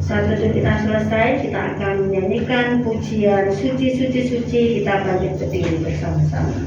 Saat itu kita selesai, kita akan menyanyikan pujian suci, suci, suci. Kita bangkit berdiri bersama-sama.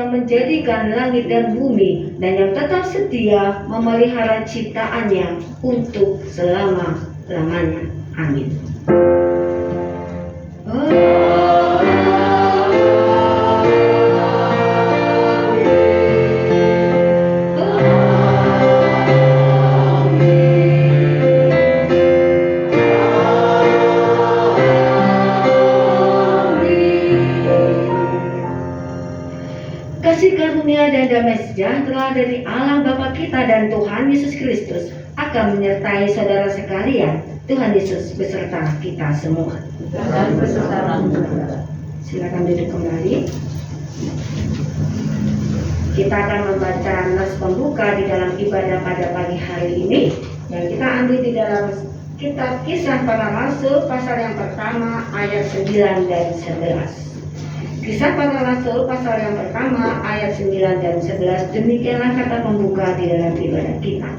Menjadikan langit dan bumi dan yang tetap setia memelihara ciptaannya untuk selama-lamanya. Amin. Kasih karunia dan damai sejahtera dari Allah Bapa kita dan Tuhan Yesus Kristus akan menyertai saudara sekalian. Tuhan Yesus beserta kita semua. Dan beserta. Silakan duduk kembali. Kita akan membaca nas pembuka di dalam ibadah pada pagi hari ini yang kita ambil di dalam kitab Kisah Para Rasul pasal yang pertama ayat 9 dan 11. Kisah Para Rasul pasal yang pertama ayat 9 dan 11. Demikianlah kata pembuka di dalam ibadah kita.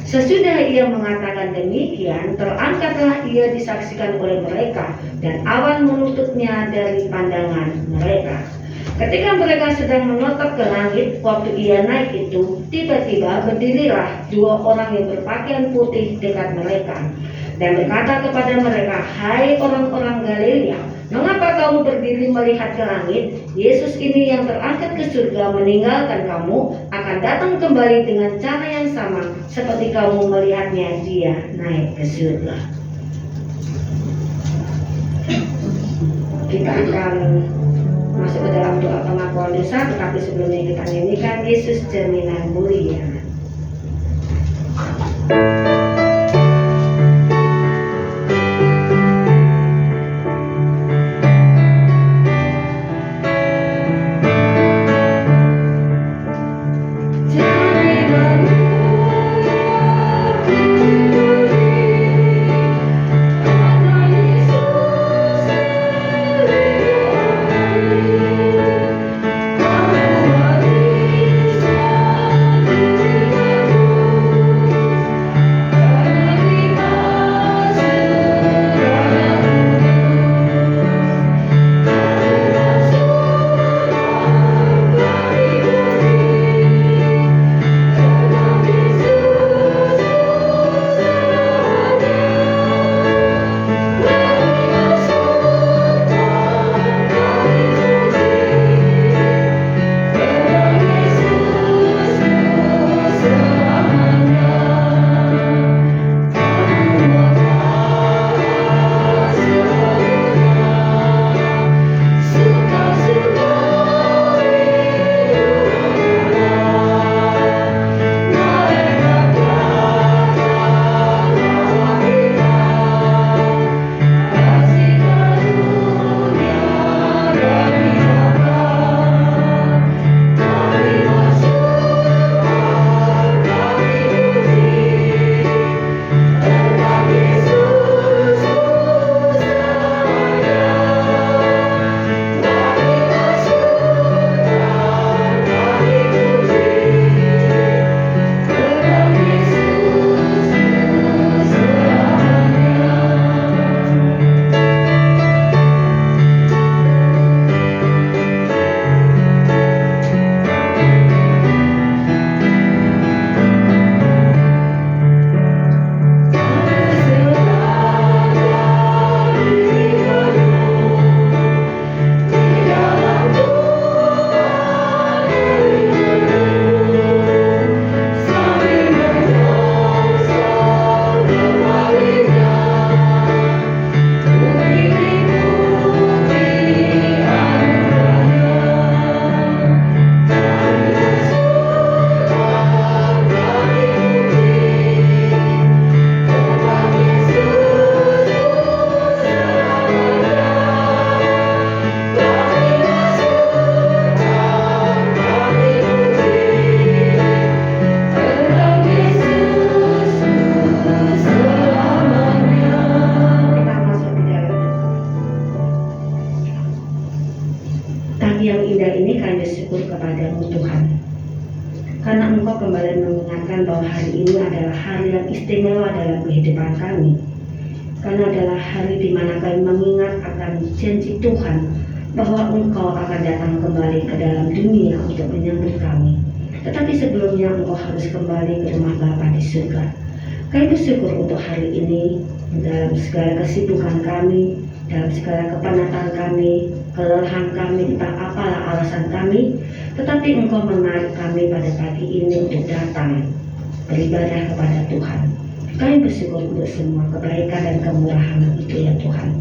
Sesudah ia mengatakan demikian, terangkatlah ia disaksikan oleh mereka, dan awan menutupnya dari pandangan mereka. Ketika mereka sedang menatap ke langit, waktu ia naik itu, tiba-tiba berdirilah dua orang yang berpakaian putih dekat mereka, dan berkata kepada mereka, "Hai orang-orang Galilea, mengapa kamu berdiri melihat ke langit? Yesus ini yang terangkat ke surga meninggalkan kamu akan datang kembali dengan cara yang sama seperti kamu melihatnya dia naik ke surga. Kita akan masuk ke dalam doa pengakuan dosa, tetapi sebelumnya kita nyanyikan Yesus Cerminan Mulia. Yang indah ini kami bersyukur kepadamu Tuhan, karena Engkau kembali mengingatkan bahwa hari ini adalah hari yang istimewa dalam kehidupan kami, karena adalah hari di mana kami mengingat akan janji Tuhan bahwa Engkau akan datang kembali ke dalam dunia untuk menyambut kami. Tetapi sebelumnya Engkau harus kembali ke rumah Bapa di surga. Kami bersyukur untuk hari ini, dalam segala kesibukan kami, dalam segala kepenatan kami, kelelahan kami, entah apalah alasan kami, tetapi Engkau menarik kami pada pagi ini untuk datang beribadah kepada Tuhan. Kami bersyukur untuk semua kebaikan dan kemurahan itu ya Tuhan.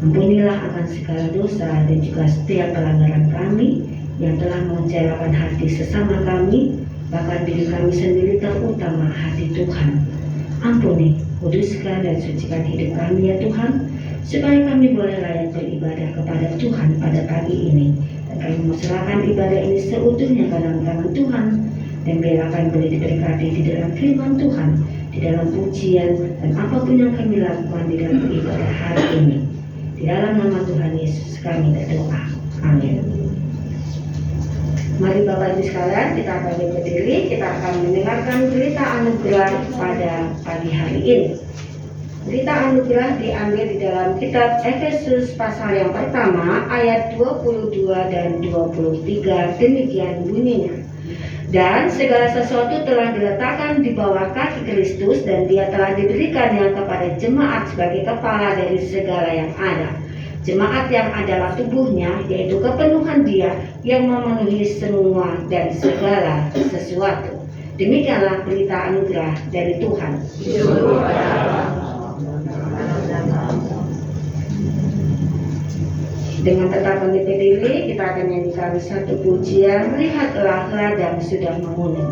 Ampunilah akan segala dosa dan juga setiap pelanggaran kami yang telah mengecewakan hati sesama kami, bahkan diri kami sendiri terutama hati Tuhan. Ampuni, kuduskan dan sucikan hidup kami ya Tuhan, supaya kami boleh layak beribadah kepada Tuhan pada pagi ini. Dan kami mempersilahkan ibadah ini seutuhnya ke dalam tangan Tuhan, dan biarlah kami boleh diberkati di dalam firman Tuhan, di dalam pujian, dan apapun yang kami lakukan di dalam ibadah hari ini. Di dalam nama Tuhan Yesus kami berdoa. Amin. Mari Bapak Ibu sekalian, kita akan berdiri, kita akan mendengarkan berita anugerah pada pagi hari ini. Berita anugerah diambil di dalam kitab Efesus pasal yang pertama ayat 22 dan 23, demikian bunyinya. Dan segala sesuatu telah diletakkan di bawah kaki Kristus, dan dia telah diberikannya kepada jemaat sebagai kepala dari segala yang ada. Jemaat yang adalah tubuhnya, yaitu kepenuhan Dia yang memenuhi semua dan segala sesuatu. Demikianlah berita anugerah dari Tuhan. Dengan tetap meniti diri, kita akan nyanyikan satu pujian, lihatlah ladang sudah menguning.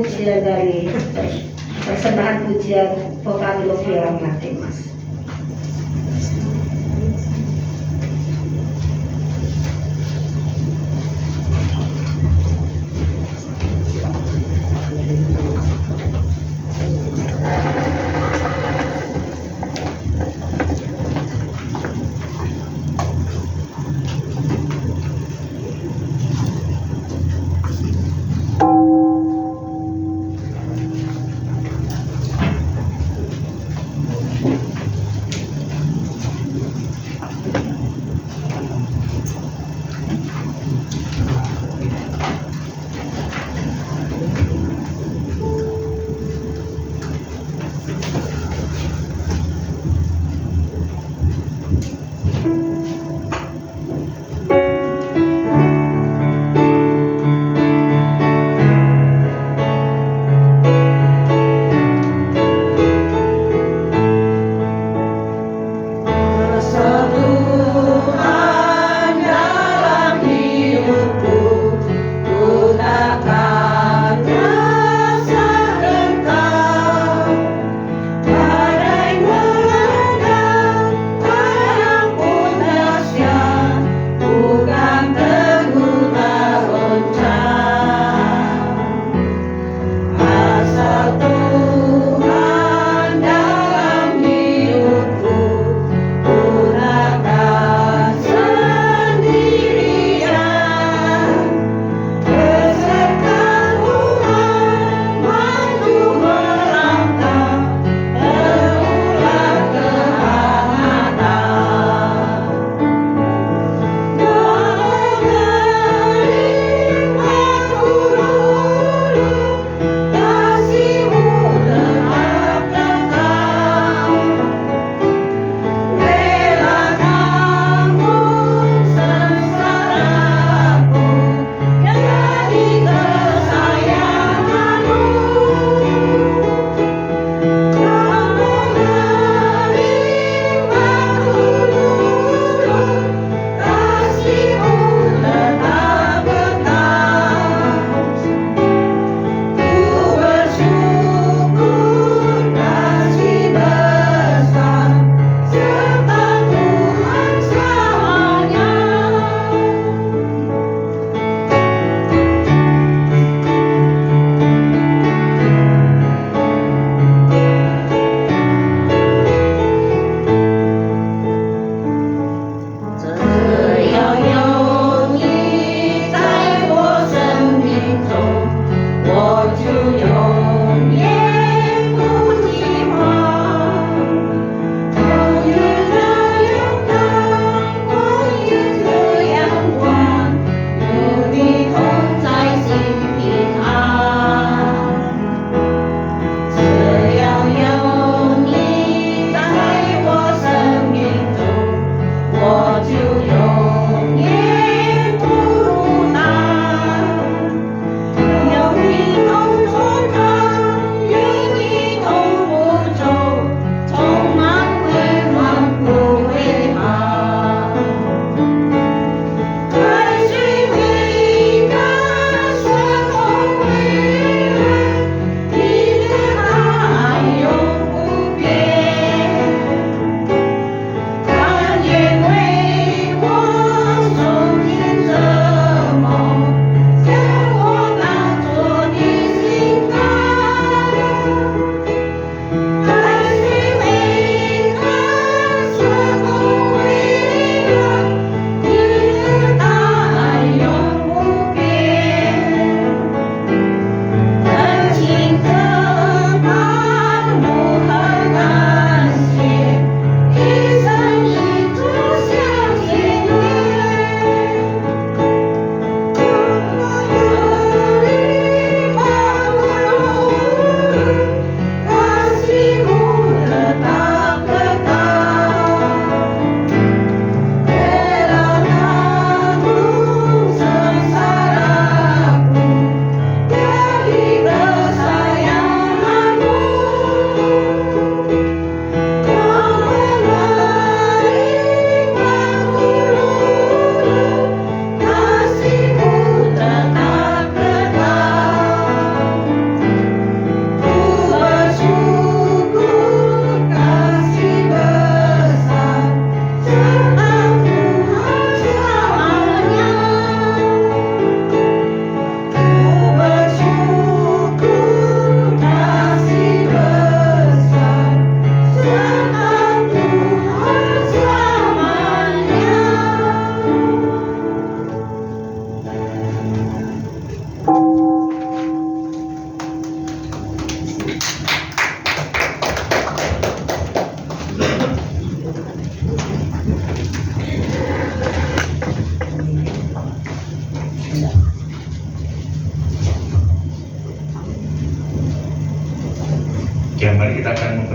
pujian dari persembahan pujian vokal Lovia Martimas.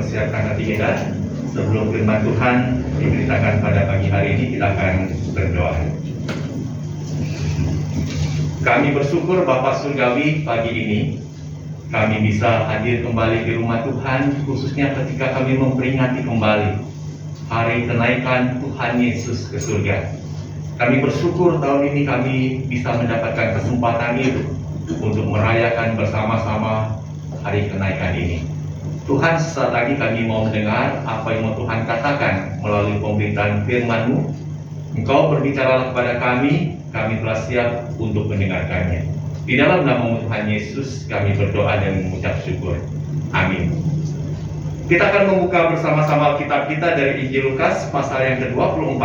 mempersiapkan hati kita. Sebelum firman Tuhan diberitakan pada pagi hari ini, kita akan berdoa. Kami bersyukur Bapa Surgawi, pagi ini kami bisa hadir kembali di rumah Tuhan, khususnya ketika kami memperingati kembali hari kenaikan Tuhan Yesus ke surga. Kami bersyukur tahun ini kami bisa mendapatkan kesempatan itu untuk merayakan bersama-sama hari kenaikan ini. Tuhan, sesaat lagi kami mau mendengar apa yang mau Tuhan katakan melalui pemberitaan firman-Mu. Engkau berbicaralah kepada kami telah siap untuk mendengarkannya. Di dalam nama Tuhan Yesus kami berdoa dan mengucap syukur. Amin. Kita akan membuka bersama-sama kitab kita dari Injil Lukas pasal yang ke-24.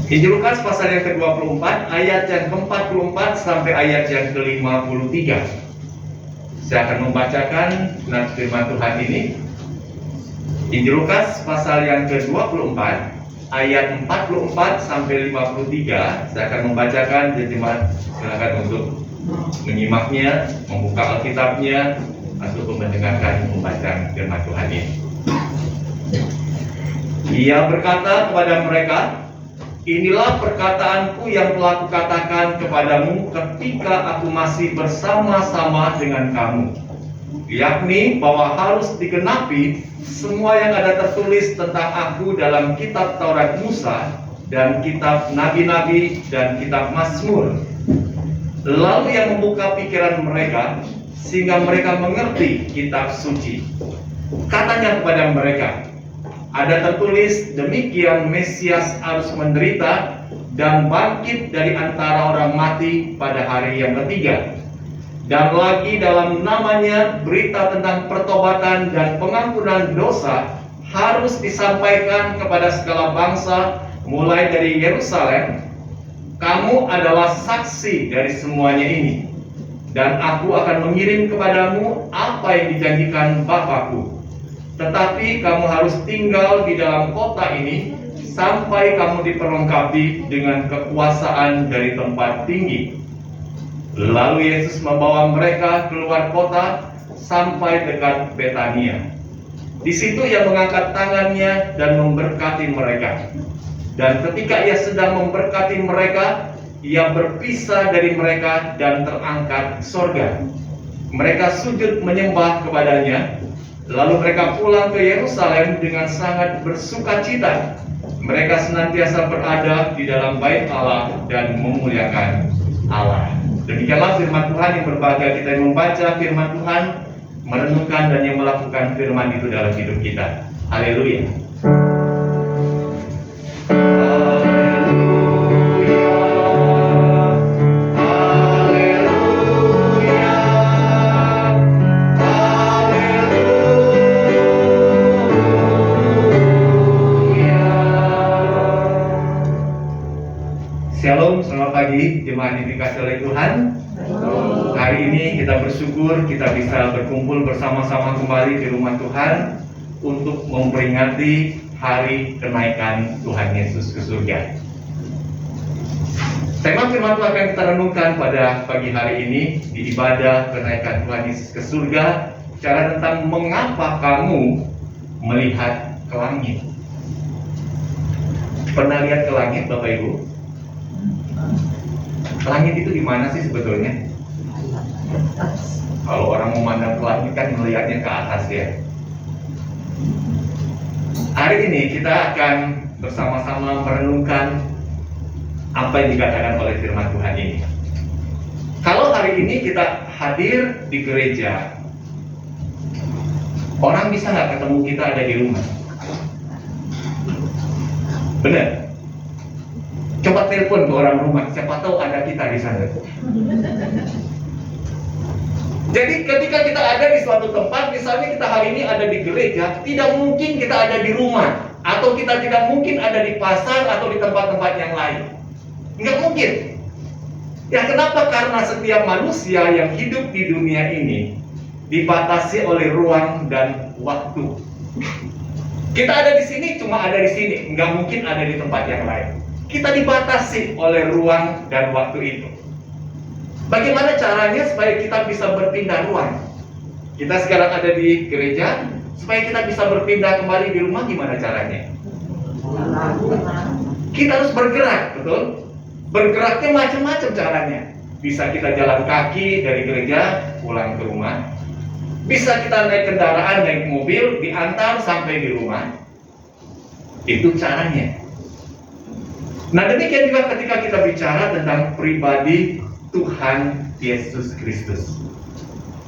Injil Lukas pasal yang ke-24 ayat yang ke-44 sampai ayat yang ke-53. Saya akan membacakan nats firman Tuhan ini. Injil Lukas pasal yang ke-24 ayat 44 sampai 53. Saya akan membacakan, jadi jemaat silakan untuk menyimaknya, membuka Alkitabnya, atau mendengarkan pembacaan firman Tuhan ini. Ia berkata kepada mereka, "Inilah perkataanku yang telah kukatakan kepadamu ketika aku masih bersama-sama dengan kamu, yakni bahwa harus digenapi semua yang ada tertulis tentang aku dalam kitab Taurat Musa dan kitab Nabi-Nabi dan kitab Mazmur." Lalu ia membuka pikiran mereka sehingga mereka mengerti kitab suci. Katanya kepada mereka, "Ada tertulis demikian Mesias harus menderita dan bangkit dari antara orang mati pada hari yang ketiga. Dan lagi dalam namanya berita tentang pertobatan dan pengampunan dosa harus disampaikan kepada segala bangsa mulai dari Yerusalem. Kamu adalah saksi dari semuanya ini. Dan aku akan mengirim kepadamu apa yang dijanjikan Bapakku. Tetapi kamu harus tinggal di dalam kota ini sampai kamu diperlengkapi dengan kekuasaan dari tempat tinggi." Lalu Yesus membawa mereka keluar kota sampai dekat Betania. Di situ ia mengangkat tangannya dan memberkati mereka. Dan ketika ia sedang memberkati mereka, ia berpisah dari mereka dan terangkat ke sorga. Mereka sujud menyembah kepadanya. Lalu mereka pulang ke Yerusalem dengan sangat bersukacita. Mereka senantiasa berada di dalam bait Allah dan memuliakan Allah. Demikianlah firman Tuhan yang berbahagia kita yang membaca firman Tuhan, merenungkan dan yang melakukan firman itu dalam hidup kita. Haleluya. Shalom, selamat pagi jemaat yang dikasihi oleh Tuhan. Hari ini kita bersyukur kita bisa berkumpul bersama-sama kembali di rumah Tuhan untuk memperingati hari kenaikan Tuhan Yesus ke surga. Tema firman Tuhan akan kita renungkan pada pagi hari ini di ibadah kenaikan Tuhan Yesus ke surga, bicara tentang mengapa kamu melihat ke langit. Pernah lihat ke langit Bapak Ibu? Langit itu di mana sih sebetulnya? Kalau orang memandang ke langit kan melihatnya ke atas ya. Hari ini kita akan bersama-sama merenungkan apa yang dikatakan oleh firman Tuhan ini. Kalau hari ini kita hadir di gereja, orang bisa nggak ketemu kita ada di rumah? Benar? Coba telepon ke orang rumah, siapa tahu ada kita di sana. Jadi ketika kita ada di suatu tempat, misalnya kita hari ini ada di gereja, tidak mungkin kita ada di rumah, atau kita tidak mungkin ada di pasar atau di tempat-tempat yang lain. Nggak mungkin. Ya kenapa? Karena setiap manusia yang hidup di dunia ini dibatasi oleh ruang dan waktu. Kita ada di sini, cuma ada di sini, nggak mungkin ada di tempat yang lain. Kita dibatasi oleh ruang dan waktu itu. Bagaimana caranya supaya kita bisa berpindah ruang? Kita sekarang ada di gereja, supaya kita bisa berpindah kembali di rumah, gimana caranya? Kita harus bergerak, betul? Bergeraknya macam-macam caranya. Bisa kita jalan kaki dari gereja pulang ke rumah. Bisa kita naik kendaraan, naik mobil, diantar sampai di rumah. Itu caranya. Nah, demikian juga ketika kita bicara tentang pribadi Tuhan Yesus Kristus.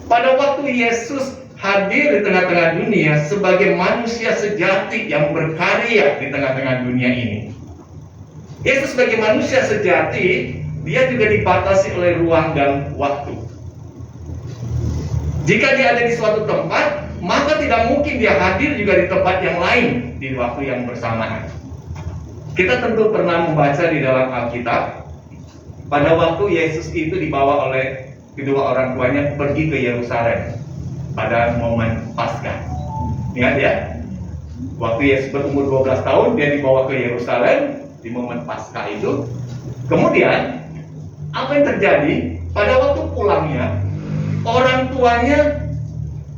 Pada waktu Yesus hadir di tengah-tengah dunia sebagai manusia sejati yang berkarya di tengah-tengah dunia ini. Yesus sebagai manusia sejati, dia juga dibatasi oleh ruang dan waktu. Jika dia ada di suatu tempat, maka tidak mungkin dia hadir juga di tempat yang lain di waktu yang bersamaan. Kita tentu pernah membaca di dalam Alkitab, pada waktu Yesus itu dibawa oleh kedua orang tuanya pergi ke Yerusalem pada momen Paskah. Ingat ya? Waktu Yesus berumur 12 tahun, dia dibawa ke Yerusalem di momen Paskah itu. Kemudian apa yang terjadi? Pada waktu pulangnya, orang tuanya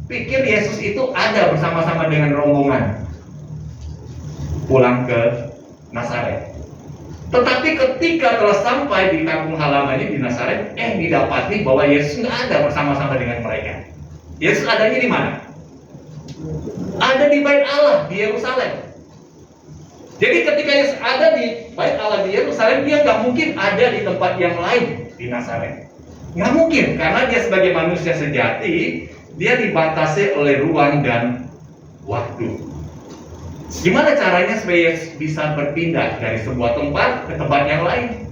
pikir Yesus itu ada bersama-sama dengan rombongan pulang ke Nazaret. Tetapi ketika telah sampai di kampung halamannya di Nazaret, didapati bahwa Yesus nggak ada bersama-sama dengan mereka. Yesus adanya di mana? Ada di Bait Allah di Yerusalem. Jadi ketika Yesus ada di Bait Allah di Yerusalem, dia nggak mungkin ada di tempat yang lain di Nazaret. Nggak mungkin, karena dia sebagai manusia sejati, dia dibatasi oleh ruang dan waktu. Gimana caranya supaya Yesus bisa berpindah dari sebuah tempat ke tempat yang lain?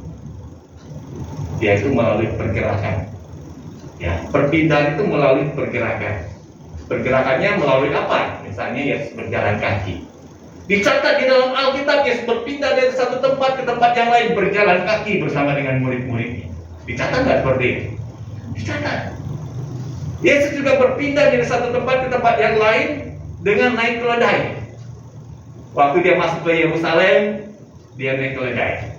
Yaitu melalui pergerakan. Ya, perpindahan itu melalui pergerakan. Pergerakannya melalui apa? Misalnya Yesus berjalan kaki. Dicatat di dalam Alkitab, Yesus berpindah dari satu tempat ke tempat yang lain, berjalan kaki bersama dengan murid-muridnya. Dicatat nggak seperti itu? Dicatat. Yesus juga berpindah dari satu tempat ke tempat yang lain dengan naik keledai. Waktu dia masuk ke Yerusalem, dia naik keledai.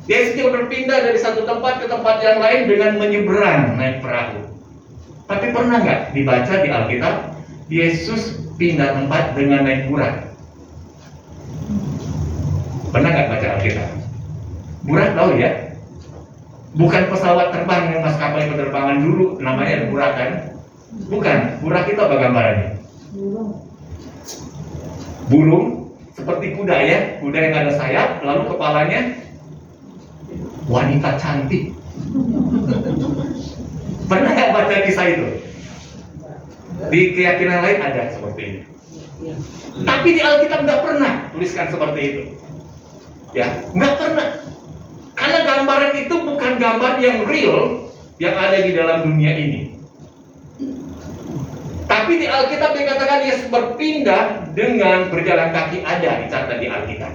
Yesus juga berpindah dari satu tempat ke tempat yang lain dengan menyeberang naik perahu. Tapi pernah nggak dibaca di Alkitab, Yesus pindah tempat dengan naik burak? Pernah nggak baca Alkitab? Burak tahu ya? Bukan pesawat terbang yang maskapai penerbangan dulu, namanya burak kan? Bukan, burak itu apa gambarannya? Burung, seperti kuda ya, kuda yang ada sayap, lalu kepalanya wanita cantik. Pernah nggak baca kisah itu? Di keyakinan lain ada seperti ini. Tapi di Alkitab nggak pernah tuliskan seperti itu. Ya, nggak pernah. Karena gambaran itu bukan gambar yang real yang ada di dalam dunia ini. Tapi di Alkitab dikatakan Yesus berpindah dengan berjalan kaki, ada dicatat di Alkitab.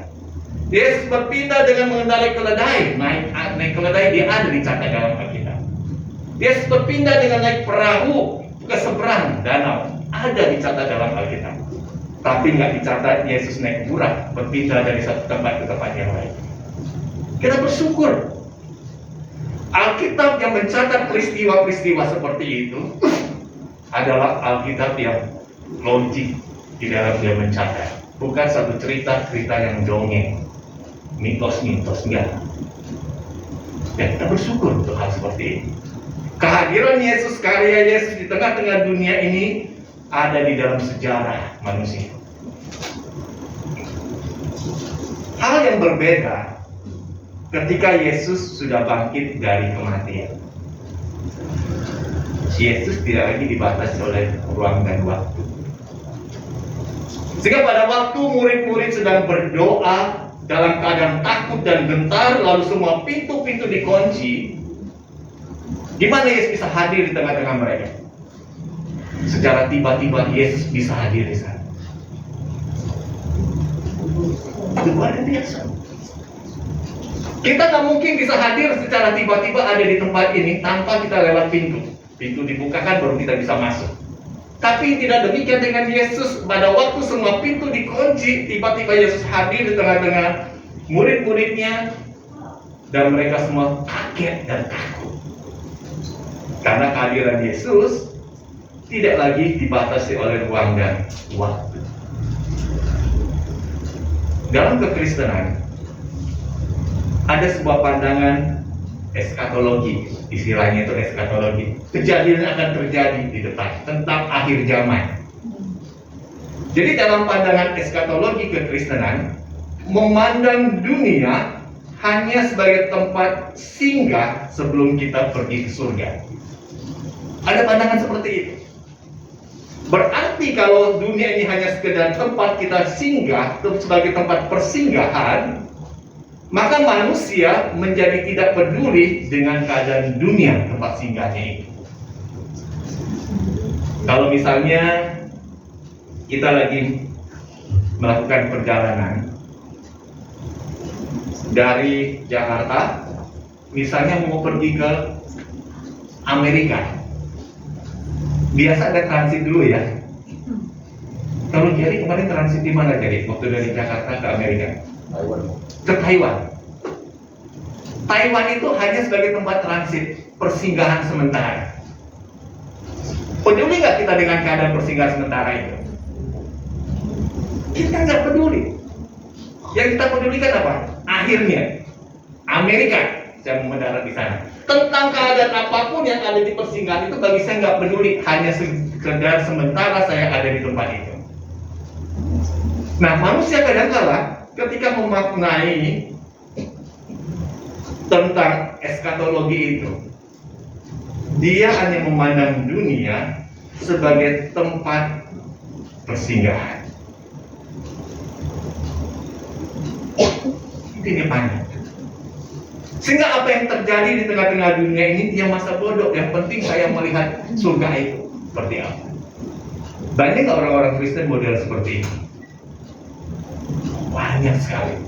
Yesus berpindah dengan mengendarai keledai, naik keledai, dia ada dicatat dalam Alkitab. Yesus berpindah dengan naik perahu ke seberang danau, ada dicatat dalam Alkitab. Tapi nggak dicatat Yesus naik burak, berpindah dari satu tempat ke tempat yang lain. Kita bersyukur Alkitab yang mencatat peristiwa-peristiwa seperti itu adalah Alkitab yang logik di dalam dia mencatat, bukan satu cerita-cerita yang dongeng, mitos-mitos, enggak. Dan kita bersyukur untuk hal seperti ini. Kehadiran Yesus, karya Yesus di tengah-tengah dunia ini ada di dalam sejarah manusia. Hal yang berbeda ketika Yesus sudah bangkit dari kematian. Yesus tidak lagi dibatasi oleh ruang dan waktu. Sehingga pada waktu murid-murid sedang berdoa dalam keadaan takut dan gentar, lalu semua pintu-pintu dikunci, gimana Yesus bisa hadir di tengah-tengah mereka? Secara tiba-tiba Yesus bisa hadir di sana. Itu luar biasa. Kita nggak mungkin bisa hadir secara tiba-tiba ada di tempat ini tanpa kita lewat pintu. Pintu dibukakan baru kita bisa masuk. Tapi tidak demikian dengan Yesus. Pada waktu semua pintu dikunci, tiba-tiba Yesus hadir di tengah-tengah murid-muridnya, dan mereka semua kaget dan takut. Karena kehadiran Yesus tidak lagi dibatasi oleh ruang dan waktu. Dalam kekristenan ada sebuah pandangan eskatologi, istilahnya itu eskatologi. Kejadian akan terjadi di depan tentang akhir zaman. Jadi dalam pandangan eskatologi kekristenan, memandang dunia hanya sebagai tempat singgah sebelum kita pergi ke surga. Ada pandangan seperti itu. Berarti kalau dunia ini hanya sekedar tempat kita singgah sebagai tempat persinggahan, maka manusia menjadi tidak peduli dengan keadaan dunia tempat singgahnya itu. Kalau misalnya kita lagi melakukan perjalanan dari Jakarta, misalnya mau pergi ke Amerika, biasa ada transit dulu ya. Kalau Jerry kemarin transit di mana Jerry? Waktu dari Jakarta ke Amerika? Taiwan. Ke Taiwan. Taiwan itu hanya sebagai tempat transit persinggahan sementara. Peduli nggak kita dengan keadaan persinggahan sementara itu? Kita nggak peduli. Yang kita pedulikan apa? Akhirnya Amerika saya mau mendarat di sana. Tentang keadaan apapun yang ada di persinggahan itu bagi saya nggak peduli, hanya sekedar sementara saya ada di tempat itu. Nah, manusia kadang-kala ketika memaknai tentang eskatologi itu, dia hanya memandang dunia sebagai tempat persinggahan. Itu dia pandang. Sehingga apa yang terjadi di tengah-tengah dunia ini dia masa bodoh. Yang penting saya melihat surga itu seperti apa. Banyak nggak orang-orang Kristen model seperti ini? Banyak sekali.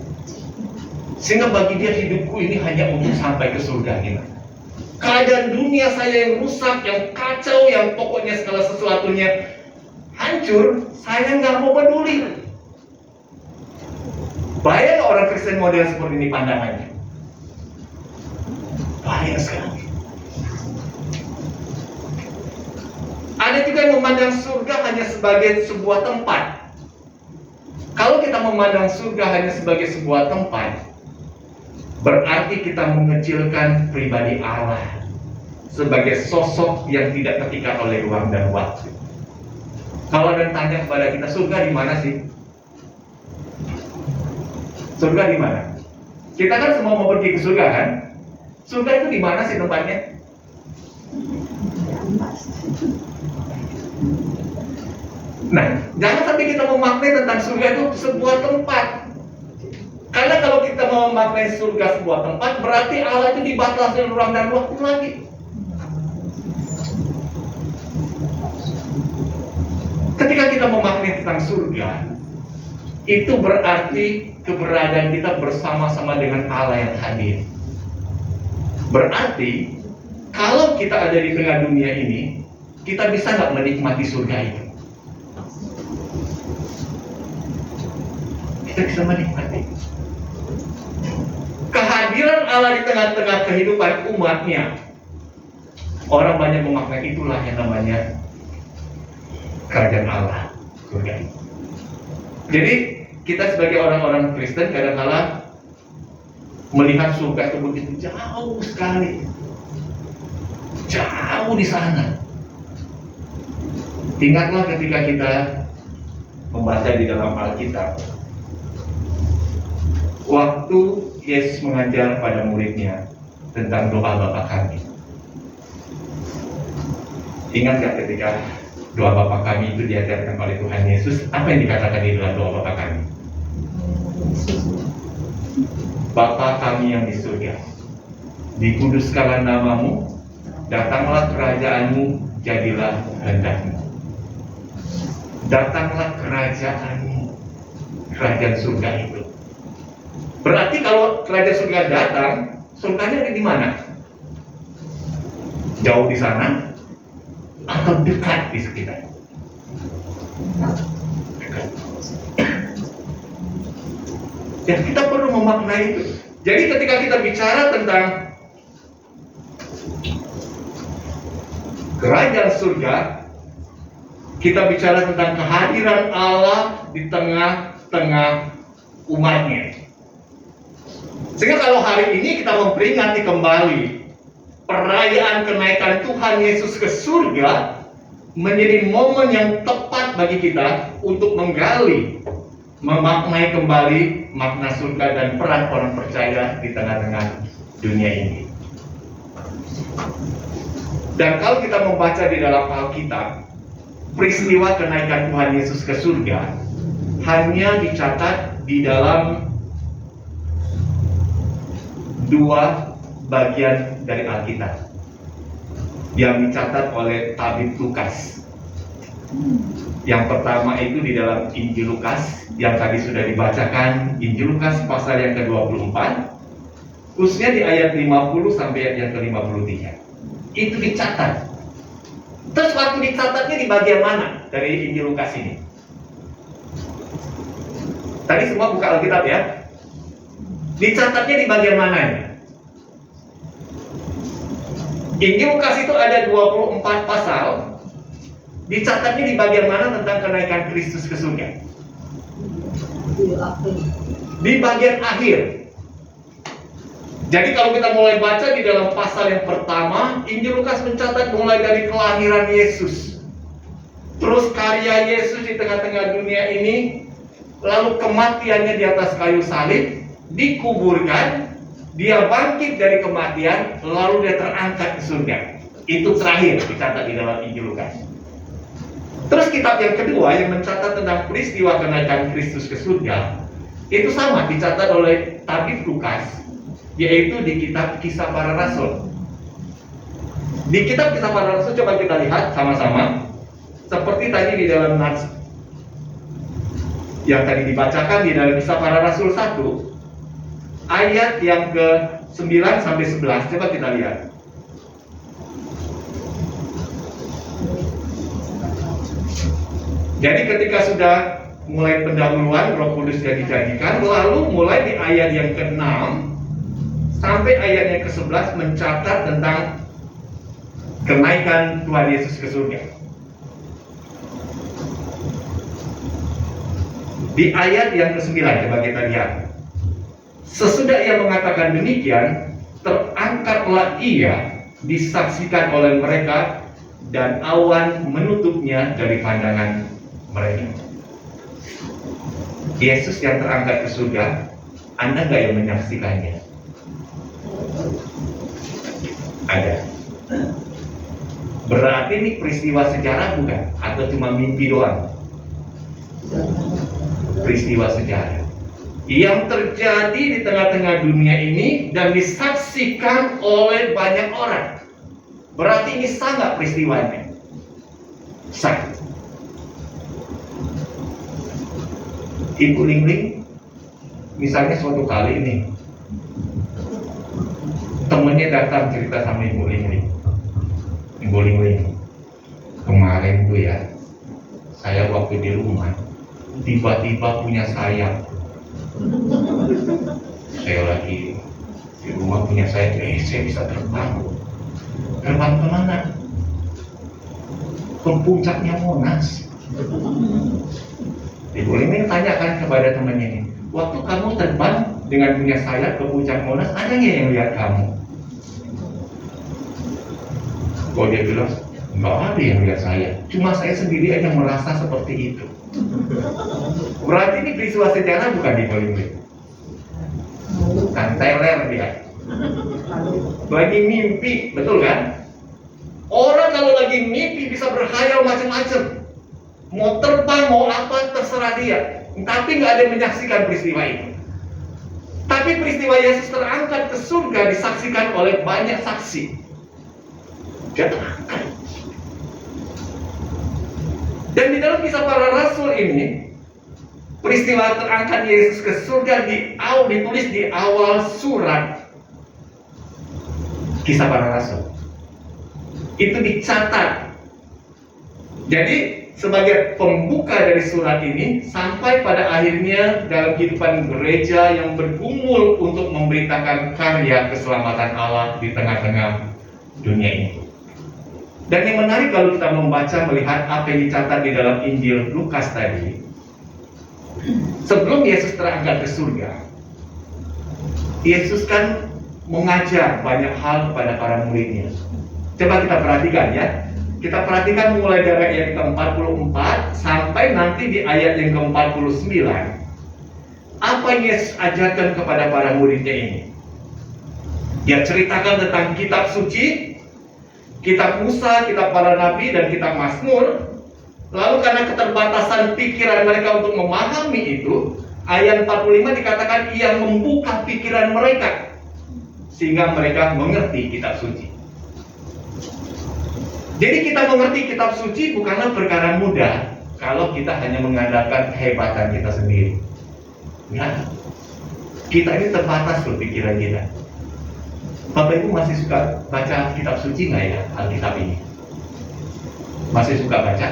Sehingga bagi dia hidupku ini hanya untuk sampai ke surga ini. Keadaan dunia saya yang rusak, yang kacau, yang pokoknya segala sesuatunya hancur, saya nggak mau peduli. Banyak orang Kristen model seperti ini pandangannya. Banyak sekali. Ada juga yang memandang surga hanya sebagai sebuah tempat. Kalau kita memandang surga hanya sebagai sebuah tempat, berarti kita mengecilkan pribadi Allah sebagai sosok yang tidak terikat oleh ruang dan waktu. Kalau ada yang tanya kepada kita, surga di mana sih? Surga di mana? Kita kan semua mau pergi ke surga kan? Surga itu di mana sih tempatnya? Nah, jangan sampai kita memaknai tentang surga itu sebuah tempat. Karena kalau kita memaknai surga sebuah tempat, berarti Allah itu dibatasi ruang dan waktu lagi. Ketika kita memaknai tentang surga, itu berarti keberadaan kita bersama-sama dengan Allah yang hadir. Berarti kalau kita ada di tengah dunia ini, kita bisa nggak menikmati surga itu? Kita bisa menikmati. Kehadiran Allah di tengah-tengah kehidupan umatnya, orang banyak memaknai itulah yang namanya kerajaan Allah, surga itu. Jadi kita sebagai orang-orang Kristen kadang-kala melihat surga itu begitu jauh sekali, jauh di sana. Ingatlah ketika kita membaca di dalam Alkitab, waktu Yesus mengajar pada muridnya tentang doa Bapa kami. Ingat gak ketika doa Bapa kami itu diajarkan oleh Tuhan Yesus, apa yang dikatakan di dalam doa Bapa kami? Bapa kami yang di surga, dikuduskanlah namamu, datanglah kerajaanmu, jadilah kehendakmu. Datanglah kerajaanmu, kerajaan surga itu. Berarti kalau kerajaan surga datang, surganya ada di mana? Jauh di sana atau dekat di sekitar? Dekat. Ya, kita perlu memaknai itu. Jadi ketika kita bicara tentang kerajaan surga, Kita bicara tentang kehadiran Allah di tengah-tengah umatnya. Sehingga kalau hari ini kita memperingati kembali perayaan kenaikan Tuhan Yesus ke surga, menjadi momen yang tepat bagi kita untuk menggali, memaknai kembali makna surga dan peran orang percaya di tengah-tengah dunia ini. Dan kalau kita membaca di dalam Alkitab, peristiwa kenaikan Tuhan Yesus ke surga hanya dicatat di dalam 2 bagian dari Alkitab yang dicatat oleh tabib Lukas. Yang pertama itu di dalam Injil Lukas yang tadi sudah dibacakan, Injil Lukas pasal yang ke-24, khususnya di ayat 50 sampai ayat yang ke-53. Itu dicatat. Terus waktu dicatatnya di bagian mana dari Injil Lukas ini? Tadi semua buka Alkitab ya. Dicatatnya di bagian mana ini? Injil Lukas itu ada 24 pasal. Dicatatnya di bagian mana tentang kenaikan Kristus ke surga? Di bagian akhir. Jadi kalau kita mulai baca di dalam pasal yang pertama, Injil Lukas mencatat mulai dari kelahiran Yesus, terus karya Yesus di tengah-tengah dunia ini, lalu kematiannya di atas kayu salib, dikuburkan, dia bangkit dari kematian, lalu dia terangkat ke surga. Itu terakhir dicatat di dalam Injil Lukas. Terus kitab yang kedua yang mencatat tentang peristiwa kenaikan Kristus ke surga, itu sama dicatat oleh tabib Lukas, yaitu di kitab Kisah Para Rasul. Di kitab Kisah Para Rasul coba kita lihat sama-sama, seperti tadi di dalam nats yang tadi dibacakan di dalam Kisah Para Rasul 1, ayat yang ke-9 sampai 11, coba kita lihat. Jadi ketika sudah mulai pendahuluan, Roh Kudus sudah dijadikan, lalu mulai di ayat yang ke-6 sampai ayat yang ke-11 mencatat tentang kenaikan Tuhan Yesus ke surga. Di ayat yang ke-9 coba kita lihat. Sesudah ia mengatakan demikian, terangkatlah ia, disaksikan oleh mereka, dan awan menutupnya dari pandangan mereka. Yesus yang terangkat ke surga, Anda nggak yang menyaksikannya? Ada. Berarti ini peristiwa sejarah bukan? Atau cuma mimpi doang? Peristiwa sejarah yang terjadi di tengah-tengah dunia ini dan disaksikan oleh banyak orang. Berarti ini sangat peristiwanya. Sangat. Ibu Ling-Ling, misalnya suatu kali ini temennya datang cerita sama Ibu Ling-Ling. Ibu Ling-Ling, kemarin tuh ya, saya waktu di rumah tiba-tiba punya sayap. Saya lagi di rumah punya sayap, saya bisa terbang. Terbang kemana? Ke puncaknya Monas. Ibu Ling-Ling tanyakan kepada temannya ini, waktu kamu terbang dengan punya sayap ke puncak Monas, ada nggak yang lihat kamu? Kok dia bilang, nggak ada yang lihat saya, cuma saya sendiri aja merasa seperti itu. Berarti ini peristiwa sejarah bukan di Ibu Ling-Ling? Bukan teler dia. Lagi mimpi, betul kan? Orang kalau lagi mimpi bisa berkhayal macam-macam. Mau terbang, mau apa, terserah dia. Tapi nggak ada yang menyaksikan peristiwa itu. Tapi peristiwa Yesus terangkat ke surga disaksikan oleh banyak saksi. Dia terangkat. Dan di dalam Kisah Para Rasul ini, peristiwa terangkat Yesus ke surga ditulis di awal surat Kisah Para Rasul. Itu dicatat. Jadi sebagai pembuka dari surat ini sampai pada akhirnya dalam kehidupan gereja yang bergumul untuk memberitakan karya keselamatan Allah di tengah-tengah dunia ini. Dan yang menarik kalau kita membaca melihat apa yang dicatat di dalam Injil Lukas tadi, sebelum Yesus terangkat ke surga, Yesus kan mengajar banyak hal kepada para muridnya. Coba kita perhatikan ya. Kita perhatikan mulai dari ayat ke-44 sampai nanti di ayat yang ke-49. Apa yang Yesus ajarkan kepada para muridnya ini? Dia ceritakan tentang kitab suci, kitab Musa, kitab para nabi, dan kitab Mazmur. Lalu karena keterbatasan pikiran mereka untuk memahami itu, ayat 45 dikatakan ia membuka pikiran mereka sehingga mereka mengerti kitab suci. Jadi kita mengerti kitab suci bukanlah perkara mudah kalau kita hanya mengandalkan kehebatan kita sendiri. Ya, kita ini terbatas loh pikiran kita. Bapak Ibu masih suka baca kitab suci nggak ya, Alkitab ini? Masih suka baca?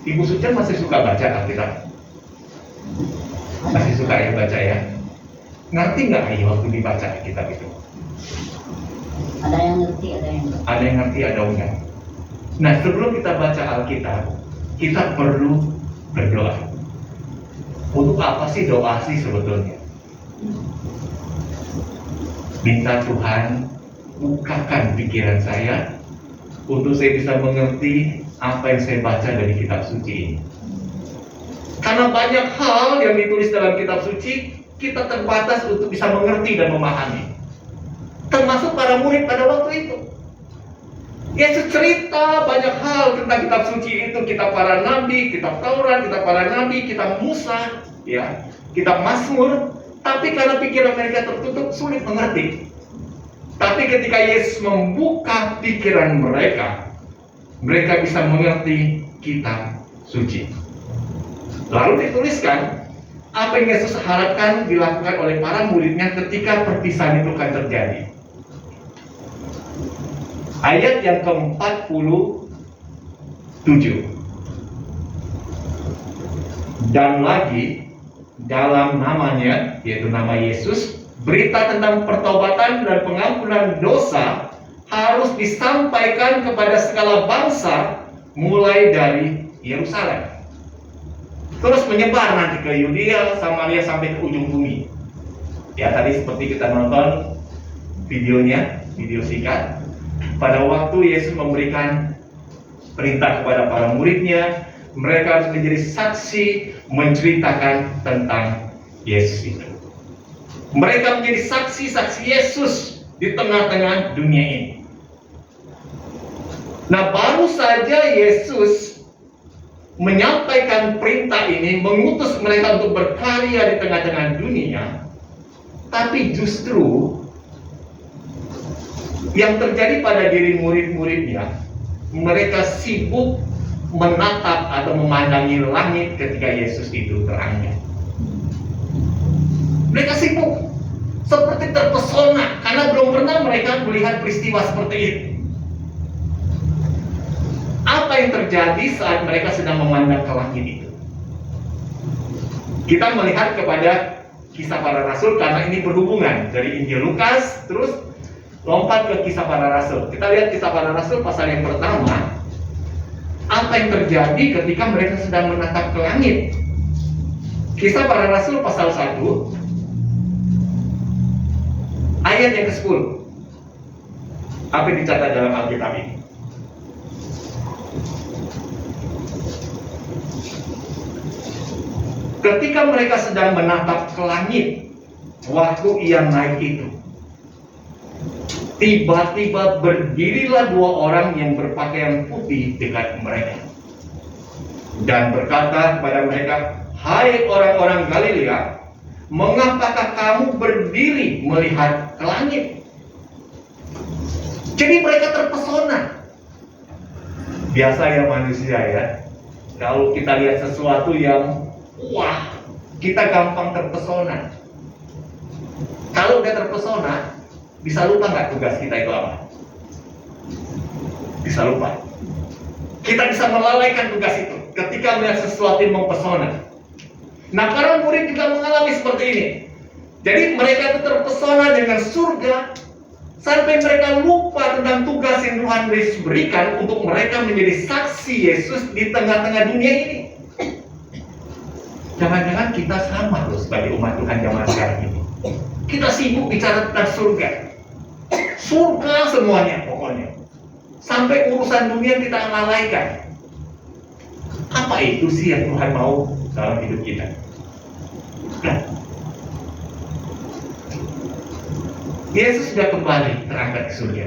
Ibu Sucian masih suka baca Alkitab? Masih suka ya baca ya? Ngerti nggak ya waktu dibaca kitab itu? Ada yang ngerti, ada yang enggak. Ada yang ngerti, ada yang enggak. Nah, sebelum kita baca Alkitab, kita perlu berdoa. Untuk apa sih doa sih sebetulnya? Minta Tuhan bukakan pikiran saya untuk saya bisa mengerti apa yang saya baca dari kitab suci ini. Karena banyak hal yang ditulis dalam kitab suci, kita terbatas untuk bisa mengerti dan memahami. Termasuk para murid pada waktu itu. Yesus cerita banyak hal tentang kitab suci itu, kitab para nabi, kitab Taurat, kitab para nabi, kitab Musa, ya, kitab Mazmur. Tapi karena pikiran mereka tertutup, sulit mengerti. Tapi ketika Yesus membuka pikiran mereka, mereka bisa mengerti kitab suci. Lalu dituliskan apa yang Yesus harapkan dilakukan oleh para muridnya ketika perpisahan itu akan terjadi. Ayat yang ke-47. Dan lagi dalam namanya, yaitu nama Yesus, berita tentang pertobatan dan pengampunan dosa harus disampaikan kepada segala bangsa mulai dari Yerusalem. Terus menyebar nanti ke Yudea, Samaria sampai ke ujung bumi. Ya, tadi seperti kita nonton videonya, video singkat. Pada waktu Yesus memberikan perintah kepada para muridnya, mereka harus menjadi saksi menceritakan tentang Yesus itu. Mereka menjadi saksi-saksi Yesus di tengah-tengah dunia ini. Nah, baru saja Yesus menyampaikan perintah ini, mengutus mereka untuk berkarya di tengah-tengah dunia, tapi justru yang terjadi pada diri murid-muridnya, mereka sibuk menatap atau memandangi langit ketika Yesus itu terangkat. Mereka sibuk, seperti terpesona, karena belum pernah mereka melihat peristiwa seperti itu. Apa yang terjadi saat mereka sedang memandang ke langit itu? Kita melihat kepada Kisah Para Rasul karena ini berhubungan dari Injil Lukas, terus lompat ke Kisah Para Rasul. Kita lihat Kisah Para Rasul pasal yang pertama. Apa yang terjadi ketika mereka sedang menatap ke langit? Kisah Para Rasul pasal 1 ayat yang ke-10. Apa yang dicatat dalam Alkitab ini? Ketika mereka sedang menatap ke langit, waktu ia naik itu, tiba-tiba berdirilah dua orang yang berpakaian putih dekat mereka dan berkata kepada mereka, "Hai orang-orang Galilea, mengapakah kamu berdiri melihat ke langit?" Jadi mereka terpesona. Biasa ya manusia ya, kalau kita lihat sesuatu yang wah, kita gampang terpesona. Kalau udah terpesona, bisa lupa nggak tugas kita itu apa? Bisa lupa. Kita bisa melalaikan tugas itu ketika melihat sesuatu yang mempesona. Nah, para murid juga mengalami seperti ini. Jadi mereka itu terpesona dengan surga Sampai mereka lupa tentang tugas yang Tuhan Yesus berikan untuk mereka menjadi saksi Yesus di tengah-tengah dunia ini. Jangan-jangan kita sama loh sebagai umat Tuhan zaman sekarang ini. Kita sibuk bicara tentang surga. Surga semuanya pokoknya. Sampai urusan dunia kita lalaikan. Apa itu sih yang Tuhan mau dalam hidup kita? Nah, Yesus sudah kembali terangkat ke surga.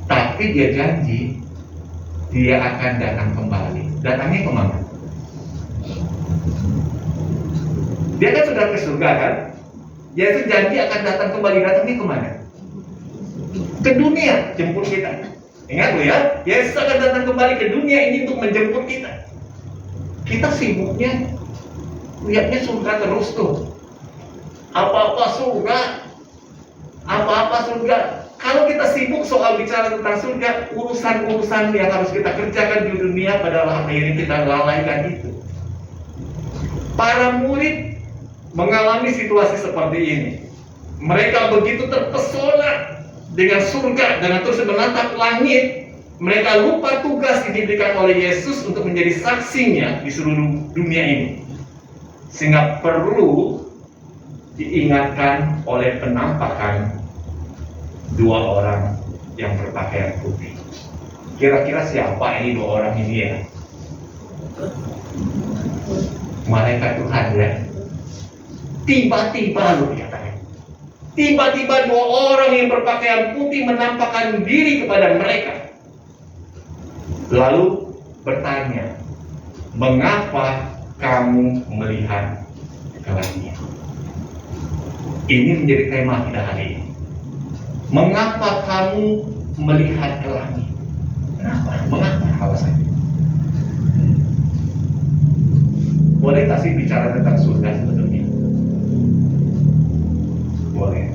Tapi dia janji dia akan datang kembali. Datangnya kemana? Dia kan sudah ke surga kan? Yesus janji akan datang kembali. Datangnya kemana? Ke dunia, jemput kita. Ingat loh ya, Yesus akan datang kembali ke dunia ini untuk menjemput kita. Kita sibuknya lihatnya surga terus tuh. Apa-apa surga. Apa-apa surga. Kalau kita sibuk soal bicara tentang surga, urusan-urusan yang harus kita kerjakan di dunia pada akhirnya kita lalaikan itu. Para murid mengalami situasi seperti ini. Mereka begitu terpesona dengan surga, dengan terus menatap langit. Mereka lupa tugas yang diberikan oleh Yesus untuk menjadi saksinya di seluruh dunia ini. Sehingga perlu diingatkan oleh penampakan dua orang yang berpakaian putih. Kira-kira siapa ini dua orang ini ya? Malaikat Tuhan ya. Tiba-tiba loh dikatakan. Tiba-tiba dua orang yang berpakaian putih menampakkan diri kepada mereka. Lalu bertanya, mengapa kamu melihat ke langit? Ini menjadi tema kita hari ini. Mengapa kamu melihat ke langit? Kenapa? Mengapa alasannya? Boleh tak sih bicara tentang surga sebetulnya? Boleh.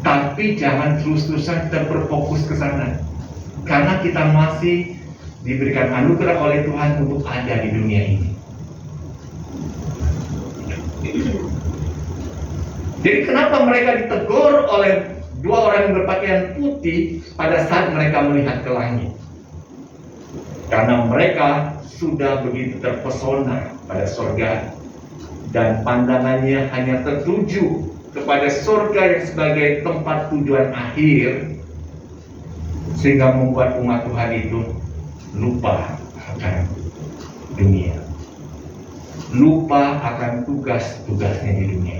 Tapi jangan terus-terusan kita berfokus ke sana. Karena kita masih diberikan anugerah oleh Tuhan untuk ada di dunia ini. Jadi kenapa mereka ditegur oleh dua orang yang berpakaian putih pada saat mereka melihat ke langit? Karena mereka sudah begitu terpesona pada surga dan pandangannya hanya tertuju kepada surga yang sebagai tempat tujuan akhir, sehingga membuat umat Tuhan itu lupa akan dunia, lupa akan tugas-tugasnya di dunia.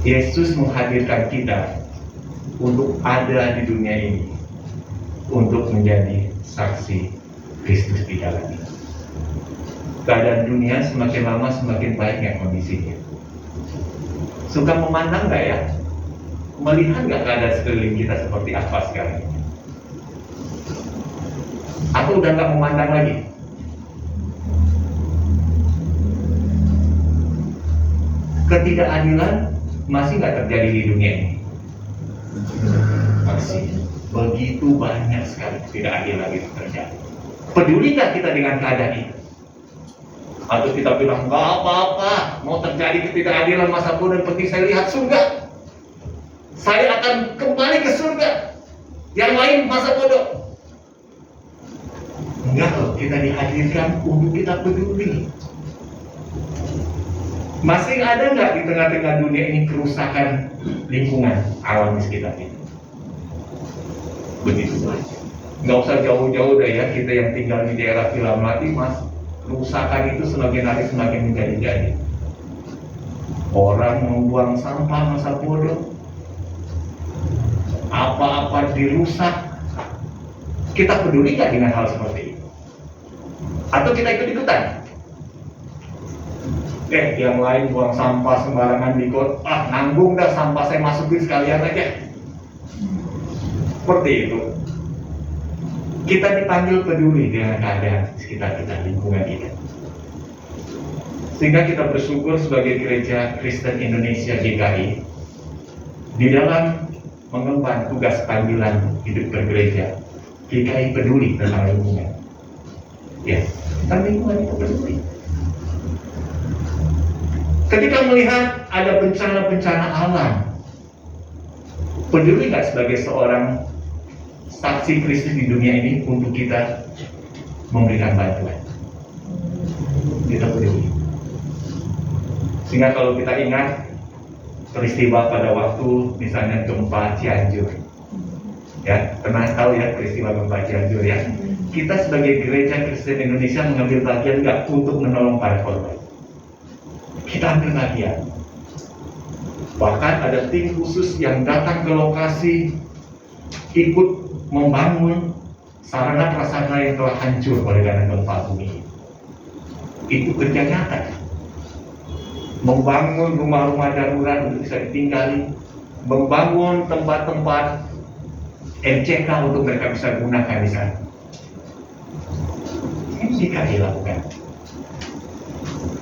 Yesus menghadirkan kita untuk ada di dunia ini, untuk menjadi saksi Kristus di dalamnya. Keadaan dunia semakin lama semakin baiknya kondisinya. Suka memandang nggak ya? Melihat nggak keadaan sekeliling kita seperti apa sekarang ini? Atau udah nggak memandang lagi? Ketidakadilan masih nggak terjadi di dunia ini? Masih. Begitu banyak sekali ketidakadilan itu terjadi. Peduli nggak kita dengan keadaan ini? Atau kita bilang nggak apa-apa, mau terjadi ketidakadilan masa bodoh, yang penting saya lihat surga. Saya akan kembali ke surga. Yang lain masa bodoh. Enggak loh, kita dihadirkan untuk kita peduli. Masih ada nggak di tengah-tengah dunia ini kerusakan lingkungan alam di sekitar kita? Begitu saja. Nggak usah jauh-jauh deh ya, kita yang tinggal di daerah Pilamati, mas, kerusakan itu semakin hari semakin menjadi-jadi. Orang membuang sampah masa bodoh, apa-apa dirusak. Kita peduli nggak dengan hal seperti itu? Atau kita ikut-ikutan? Yang lain buang sampah sembarangan di got, nanggung dah sampah saya masukin sekalian aja. Seperti itu. Kita dipanggil peduli dengan keadaan di sekitar kita, lingkungan kita. Sehingga kita bersyukur sebagai Gereja Kristen Indonesia GKI di dalam mengemban tugas panggilan hidup bergereja, GKI peduli tentang lingkungan. Ya, tentang lingkungan itu peduli. Ketika melihat ada bencana-bencana alam, peduli nggak sebagai seorang saksi Kristus di dunia ini untuk kita memberikan bantuan? Kita peduli. Sehingga kalau kita ingat peristiwa pada waktu misalnya gempa Cianjur, ya pernah tahu ya peristiwa gempa Cianjur ya, kita sebagai gereja Kristen Indonesia mengambil bagian nggak untuk menolong para korban? Kita ambil bagian. Bahkan ada tim khusus yang datang ke lokasi ikut membangun sarana prasarana yang telah hancur oleh dana gempa bumi. Itu kerja nyata. Membangun rumah-rumah darurat untuk bisa ditinggali, membangun tempat-tempat MCK untuk mereka bisa gunakan di sana. Ini jika dilakukan.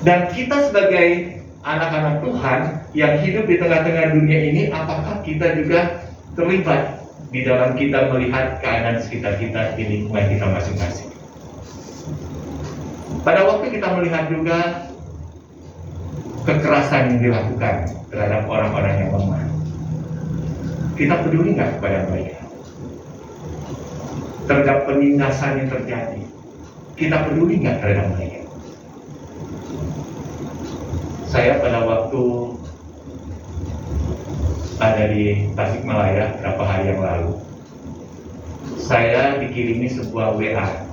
Dan kita sebagai anak-anak Tuhan yang hidup di tengah-tengah dunia ini, apakah kita juga terlibat di dalam kita melihat keadaan sekitar kita di lingkungan kita masing-masing? Pada waktu kita melihat juga kekerasan yang dilakukan terhadap orang-orang yang lemah, kita peduli nggak kepada mereka? Terhadap penindasan yang terjadi, kita peduli nggak terhadap mereka? Saya pada waktu ada di Tasikmalaya beberapa hari yang lalu, saya dikirimi sebuah WA.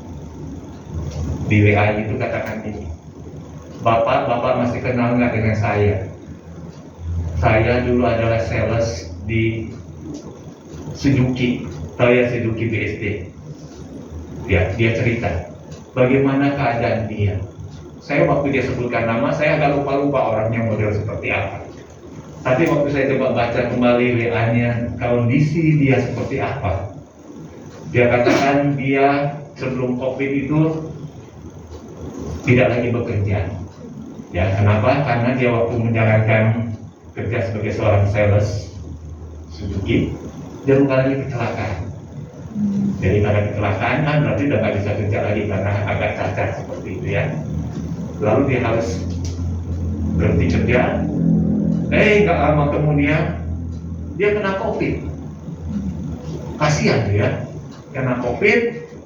Di WA itu katakan ini, Bapak masih kenal nggak dengan saya? Saya dulu adalah sales di Suzuki, tahu ya Suzuki BSD. Ya, dia cerita bagaimana keadaan dia. Saya waktu dia sebutkan nama, saya agak lupa orangnya model seperti apa. Tapi waktu saya coba baca kembali WA-nya, kondisi dia seperti apa. Dia katakan dia sebelum COVID itu tidak lagi bekerja. Ya, kenapa? Karena dia waktu menjalankan kerja sebagai seorang sales Suzuki, dia mengalami kecelakaan. Jadi karena kecelakaan kan berarti udah nggak bisa kerja lagi karena agak cacat seperti itu ya. Lalu dia harus berhenti kerja. Nggak lama kemudian dia kena COVID. Kasihan dia kena COVID.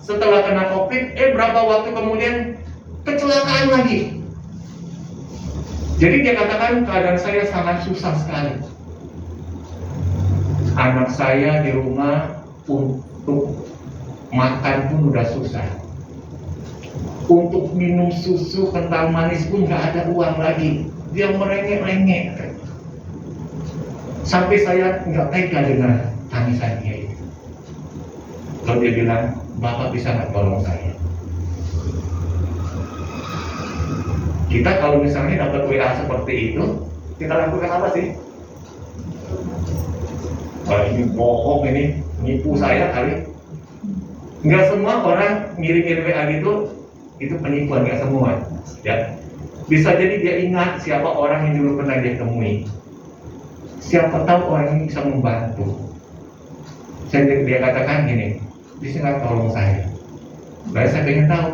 Setelah kena COVID, berapa waktu kemudian kecelakaan lagi. Jadi dia katakan keadaan saya sangat susah sekali. Anak saya di rumah untuk makan pun udah susah. Untuk minum susu kental manis pun nggak ada uang lagi. Dia merengek-rengek. Sampai saya nggak tega dengan tangisan dia itu. Lalu dia bilang, Bapak bisa nggak tolong saya? Kita kalau misalnya dapat WA seperti itu, kita lakukan apa sih? Wah, ini bohong, ini nipu saya kali. Nggak semua orang ngirim-ngirim WA gitu, itu penipuan, nggak semua. Ya, bisa jadi dia ingat siapa orang yang dulu pernah dia temui. Siapa tahu orang ini bisa membantu. Dia katakan gini, bisa nggak tolong saya? Baik, saya pengen tahu,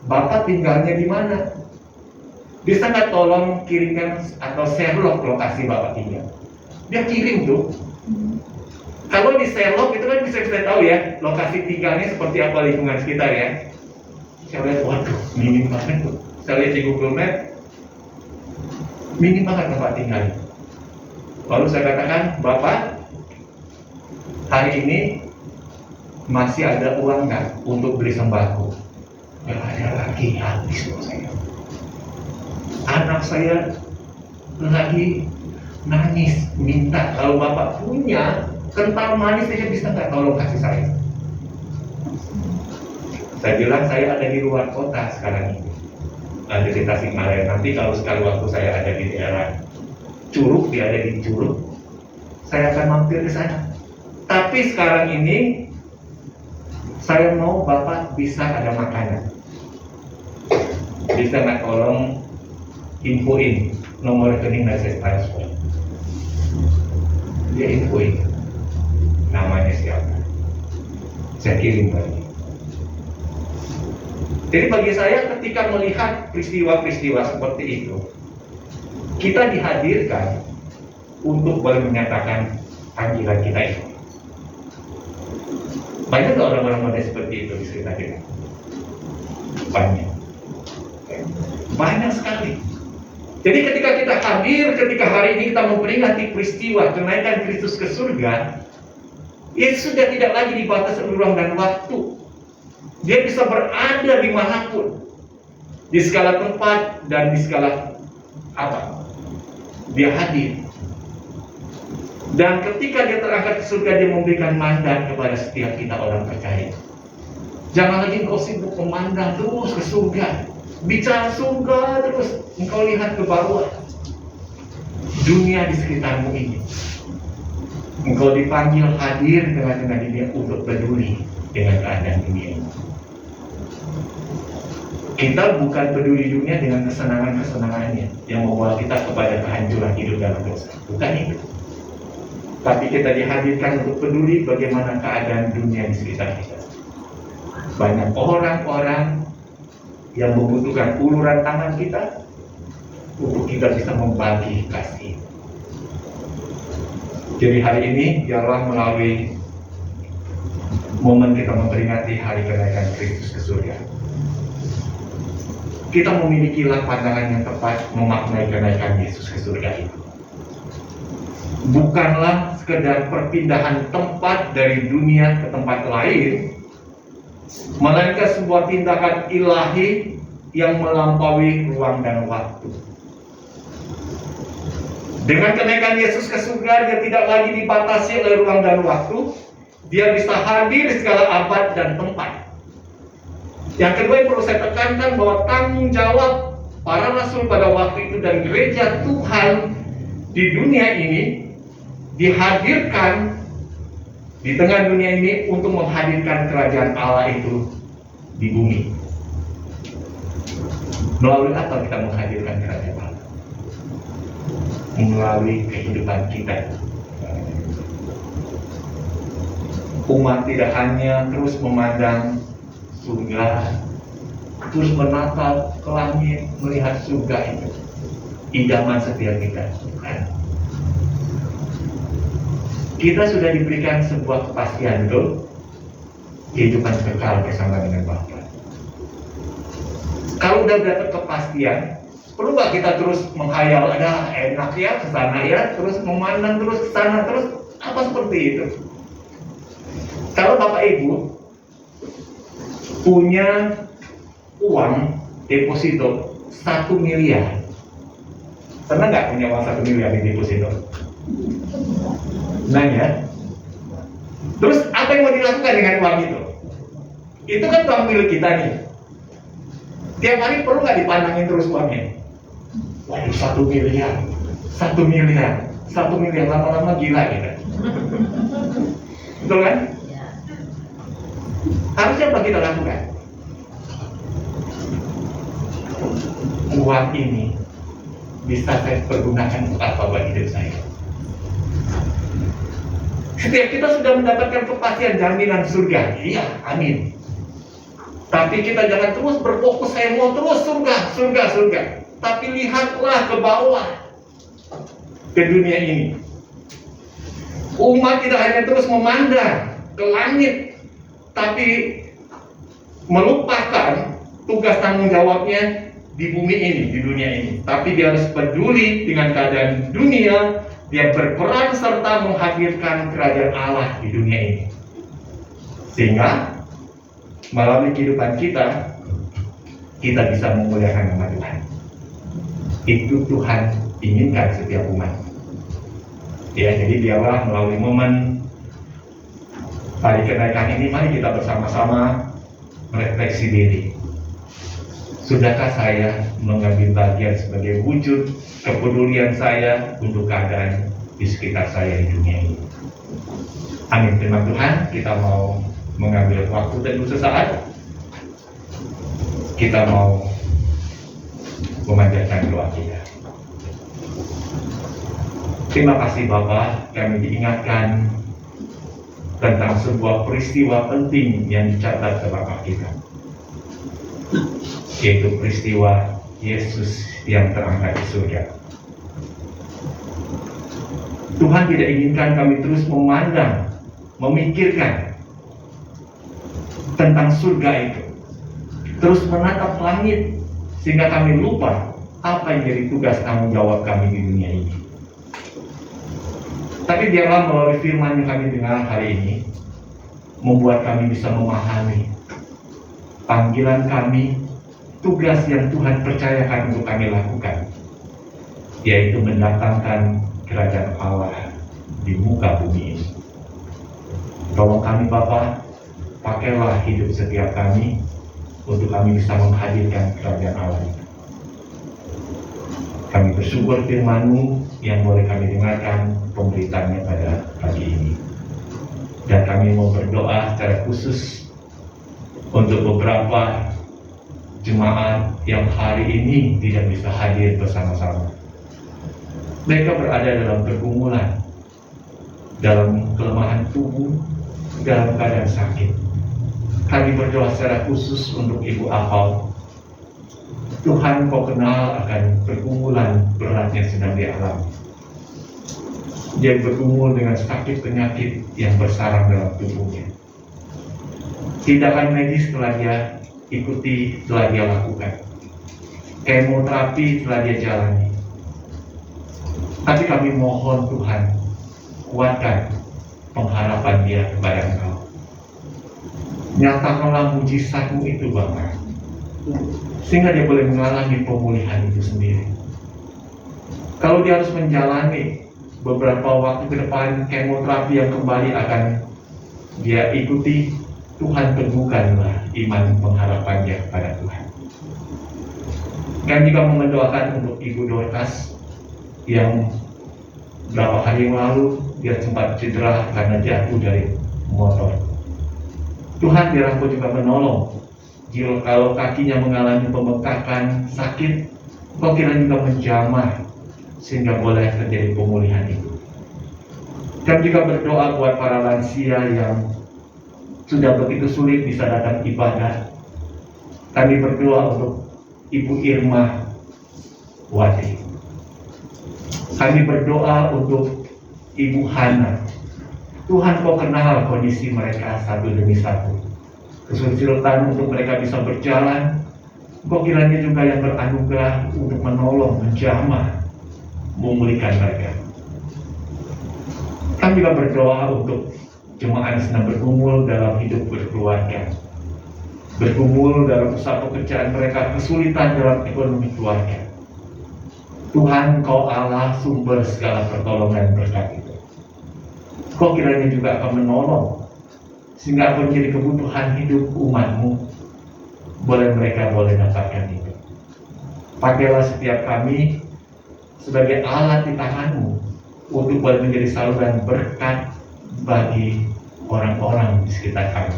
Bapak tinggalnya di mana? Bisa nggak tolong kirimkan atau share log lokasi Bapak tinggal? Dia kirim tuh. Kalau di share log itu kan bisa kita tahu ya lokasi tinggalnya seperti apa lingkungan sekitar ya. Saya lihat, waduh, minim banget tuh. Saya lihat di Google Map, minim banget tempat tinggal. Lalu saya katakan, Bapak, hari ini masih ada uang nggak untuk beli sembako? Nggak ada lagi, habis loh saya. Anak saya lagi nangis, minta kalau Bapak punya kental manis saja bisa nggak tolong kasih saya? Saya bilang saya ada di luar kota sekarang ini, ada di Tasikmalaya. Nanti kalau sekali waktu saya ada di daerah Curug, dia ada di Curug, saya akan mampir ke sana. Tapi sekarang ini saya mau Bapak bisa ada makanan. Bisa nggak tolong infoin nomor rekening dan saya transfer? Dia infoin namanya siapa, saya kirim lagi. Jadi bagi saya ketika melihat peristiwa-peristiwa seperti itu, kita dihadirkan untuk boleh menyatakan panggilan kita itu. Banyak nggak orang-orang muda seperti itu di sekitar kita? Banyak. Banyak sekali. Jadi ketika kita hadir, ketika hari ini kita memperingati peristiwa kenaikan Kristus ke surga, Yesus sudah tidak lagi dibatasi ruang dan waktu. Dia bisa berada dimanapun, di segala tempat dan di segala apa. Dia hadir. Dan ketika dia terangkat ke surga, dia memberikan mandat kepada setiap kita orang percaya. Jangan lagi engkau sibuk memandang terus ke surga, bicara surga terus, engkau lihat ke bawah dunia di sekitarmu ini. Engkau dipanggil hadir dengan dia untuk peduli dengan keadaan dunia ini. Kita bukan peduli dunia dengan kesenangan-kesenangannya yang membawa kita kepada kehancuran hidup dalam dosa. Bukan itu. Tapi kita dihadirkan untuk peduli bagaimana keadaan dunia di sekitar kita. Banyak orang-orang yang membutuhkan uluran tangan kita untuk kita bisa membagi kasih. Jadi hari ini biarlah melalui momen kita memperingati hari kenaikan Kristus ke surga, kita memilikilah pandangan yang tepat memaknai kenaikan Yesus ke surga itu. Bukanlah sekedar perpindahan tempat dari dunia ke tempat lain, melainkan sebuah tindakan ilahi yang melampaui ruang dan waktu. Dengan kenaikan Yesus ke surga, dia tidak lagi dibatasi oleh ruang dan waktu. Dia bisa hadir di segala abad dan tempat. Yang kedua yang perlu saya tekankan bahwa tanggung jawab para rasul pada waktu itu dan gereja Tuhan di dunia ini dihadirkan di tengah dunia ini untuk menghadirkan kerajaan Allah itu di bumi. Melalui apa kita menghadirkan kerajaan Allah? Melalui kehidupan kita. Umat tidak hanya terus memandang surga, terus menatap ke langit melihat surga itu idaman setiap kita. Bukan. Kita sudah diberikan sebuah kepastian itu kehidupan kekal bersama dengan Bapa. Kalau udah dapat kepastian, perlu nggak kita terus menghayal, ada enak ya ke sana ya, terus memandang terus ke sana terus, apa seperti itu? Kalau Bapak Ibu punya uang deposito 1 miliar, pernah nggak punya uang 1 miliar di deposito? Nah ya, terus apa yang mau dilakukan dengan uang itu? Itu kan uang milik kita nih. Tiap hari perlu nggak dipandangin terus uangnya? Waduh, 1 miliar, 1 miliar, 1 miliar, lama-lama gila kita. Betul kan? Harusnya apa kita lakukan? Uang ini bisa saya pergunakan untuk apa buat hidup saya? Setiap kita sudah mendapatkan kepastian jaminan surga, iya, amin. Tapi kita jangan terus berfokus, saya mau terus surga, surga, surga. Tapi lihatlah ke bawah, ke dunia ini. Umat tidak hanya terus memandang ke langit, tapi melupakan tugas tanggung jawabnya di bumi ini, di dunia ini. Tapi dia harus peduli dengan keadaan dunia. Dia berperan serta menghadirkan kerajaan Allah di dunia ini. Sehingga melalui kehidupan kita bisa memuliakan nama Tuhan. Itu Tuhan inginkan setiap umat. Ya, jadi biarlah melalui momen hari kenaikan ini, mari kita bersama-sama merefleksi diri. Sudahkah saya mengambil bagian sebagai wujud kepedulian saya untuk keadaan di sekitar saya di dunia ini? Amin. Terima Tuhan, kita mau mengambil waktu dan sesaat. Kita mau memanjatkan doa kita. Terima kasih Bapa, kami diingatkan tentang sebuah peristiwa penting yang dicatat ke Bapa kita, yaitu peristiwa Yesus yang terangkat di surga. Tuhan tidak inginkan kami terus memandang, memikirkan tentang surga itu, terus menatap langit, sehingga kami lupa apa yang jadi tugas tanggung jawab kami di dunia ini. Tapi biarlah melalui firman yang kami dengar hari ini, membuat kami bisa memahami panggilan kami, tugas yang Tuhan percayakan untuk kami lakukan, yaitu mendatangkan kerajaan Allah di muka bumi ini. Tolong kami Bapa, pakailah hidup setiap kami untuk kami bisa menghadirkan kerajaan Allah itu. Kami bersyukur firman-Mu yang boleh kami dengarkan pemberitaannya pada pagi ini. Dan kami mau berdoa secara khusus untuk beberapa jemaat yang hari ini tidak bisa hadir bersama-sama. Mereka berada dalam pergumulan, dalam kelemahan tubuh, dalam keadaan sakit. Kami berdoa secara khusus untuk Ibu Apal. Tuhan, Kau kenal akan pergumulan berat yang sedang dialami. Dia bergumul dengan sakit penyakit yang bersarang dalam tubuhnya. Tindakan medis telah dia ikuti, telah dia lakukan. Kemoterapi telah dia jalani. Tapi kami mohon Tuhan, kuatkan pengharapan dia kepada Engkau. Nyatakanlah mujizat-Mu itu Bapa, sehingga dia boleh mengalami pemulihan itu sendiri. Kalau dia harus menjalani beberapa waktu ke depan kemoterapi yang kembali akan dia ikuti, Tuhan teguhkanlah iman pengharapan dia kepada Tuhan. Kami juga mendoakan untuk Ibu Dorcas yang beberapa hari yang lalu dia sempat cedera karena jatuh dari motor. Tuhan, biar Engkau juga menolong. Jika kalau kakinya mengalami pembengkakan, sakit, Engkau kiranya juga menjamah sehingga boleh terjadi pemulihan itu. Kami juga berdoa buat para lansia yang sudah begitu sulit bisa datang ibadah. Kami berdoa untuk Ibu Irma Wati. Kami berdoa untuk Ibu Hana. Tuhan, Kau kenal kondisi mereka satu demi satu. Kesulitan untuk mereka bisa berjalan, Kau kiranya juga yang beranugerah untuk menolong, menjamah, memulihkan mereka. Kami juga berdoa untuk jemaat yang sedang bergumul dalam hidup berkeluarga, bergumul dalam usaha pekerjaan mereka, kesulitan dalam ekonomi keluarga. Tuhan, Kau Allah sumber segala pertolongan berkat itu. Kau kiranya juga akan menolong sehingga apa menjadi kebutuhan hidup umat-Mu, mereka boleh dapatkan itu. Pakailah setiap kami sebagai alat di tangan-Mu untuk boleh menjadi saluran berkat bagi orang-orang di sekitar kami.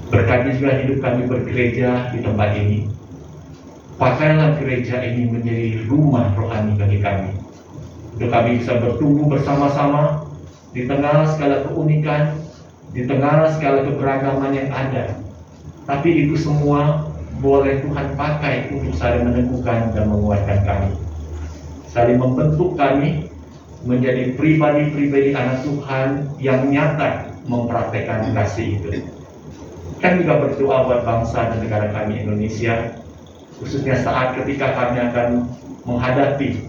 Berkati juga hidup kami bergereja di tempat ini. Pakailah gereja ini menjadi rumah rohani bagi kami, untuk kami bisa bertumbuh bersama-sama di tengah segala keunikan, di tengah segala keberagaman yang ada. Tapi itu semua boleh Tuhan pakai untuk saling meneguhkan dan menguatkan kami, saling membentuk kami menjadi pribadi-pribadi anak Tuhan yang nyata mempraktekkan kasih itu. Kami juga berdoa buat bangsa dan negara kami Indonesia, khususnya saat ketika kami akan menghadapi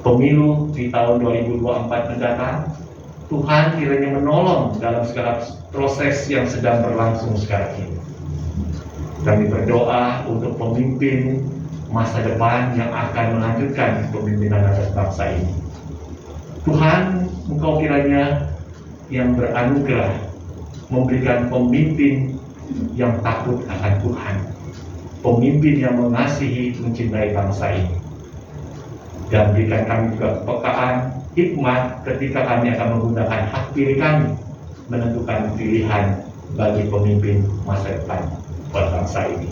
pemilu di tahun 2024 mendatang. Tuhan kiranya menolong dalam segala proses yang sedang berlangsung sekarang ini. Kami berdoa untuk pemimpin masa depan yang akan melanjutkan kepemimpinan atas bangsa ini. Tuhan, Engkau kiranya yang beranugerah memberikan pemimpin yang takut akan Tuhan, pemimpin yang mengasihi, mencintai bangsa ini, dan berikan kami juga kepekaan, hikmat ketika kami akan menggunakan hak pilih kami menentukan pilihan bagi pemimpin masa depan buat bangsa ini.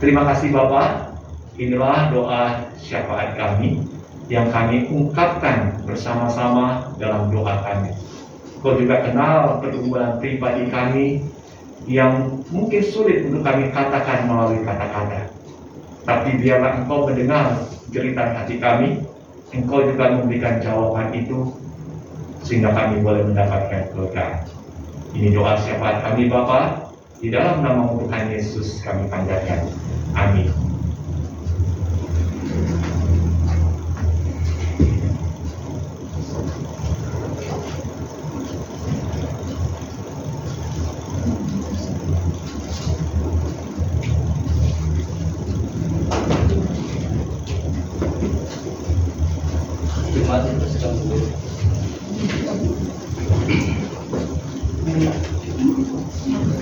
Terima kasih Bapak. Inilah doa syafaat kami yang kami ungkapkan bersama-sama dalam doa kami. Kau juga kenal pergumulan pribadi kami yang mungkin sulit untuk kami katakan melalui kata-kata. Tapi biarlah Engkau mendengar jeritan hati kami, Engkau juga memberikan jawaban itu sehingga kami boleh mendapatkan kelegaan. Ini doa syafaat kami Bapa, di dalam nama Tuhan Yesus kami panjatkan. Amin.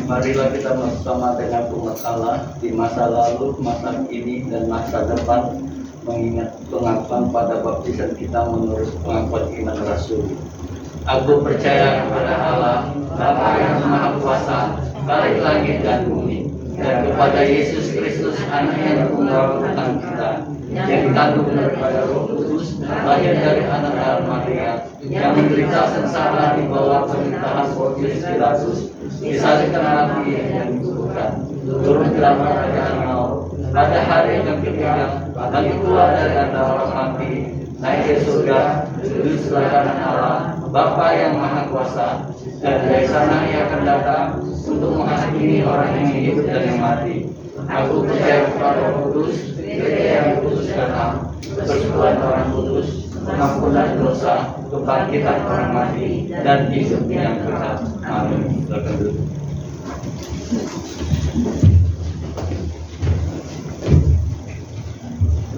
Marilah kita bersama dengan umat Allah di masa lalu, masa kini, dan masa depan, mengingat pengakuan pada baptisan kita menurut pengakuan iman Rasul. Aku percaya kepada Allah, Bapa yang Maha Kuasa, Balik langit dan bumi, dan kepada Yesus Kristus, Anak yang tunggal Tuhan kita, yang dikandung daripada Roh Kudus, lahir dari anak Maria, yang menderita sengsara di bawah pemerintahan Pontius Pilatus, disalibkan mati dan dikuburkan, turun ke dalam kerajaan maut, pada hari yang ketiga bagi keluar dari antara orang mati, naik ke surga, duduk sebelah kanan Allah, Bapa yang Maha Kuasa, dan dari sana Ia akan datang untuk menghakimi orang yang hidup dan yang mati. Aku percaya kepada Roh Kudus, Gereja yang dikuduskan Allah, persekutuan orang kudus, pengampunan dosa, kebangkitan orang mati, dan hidup yang kekal. Amin. Silakan duduk.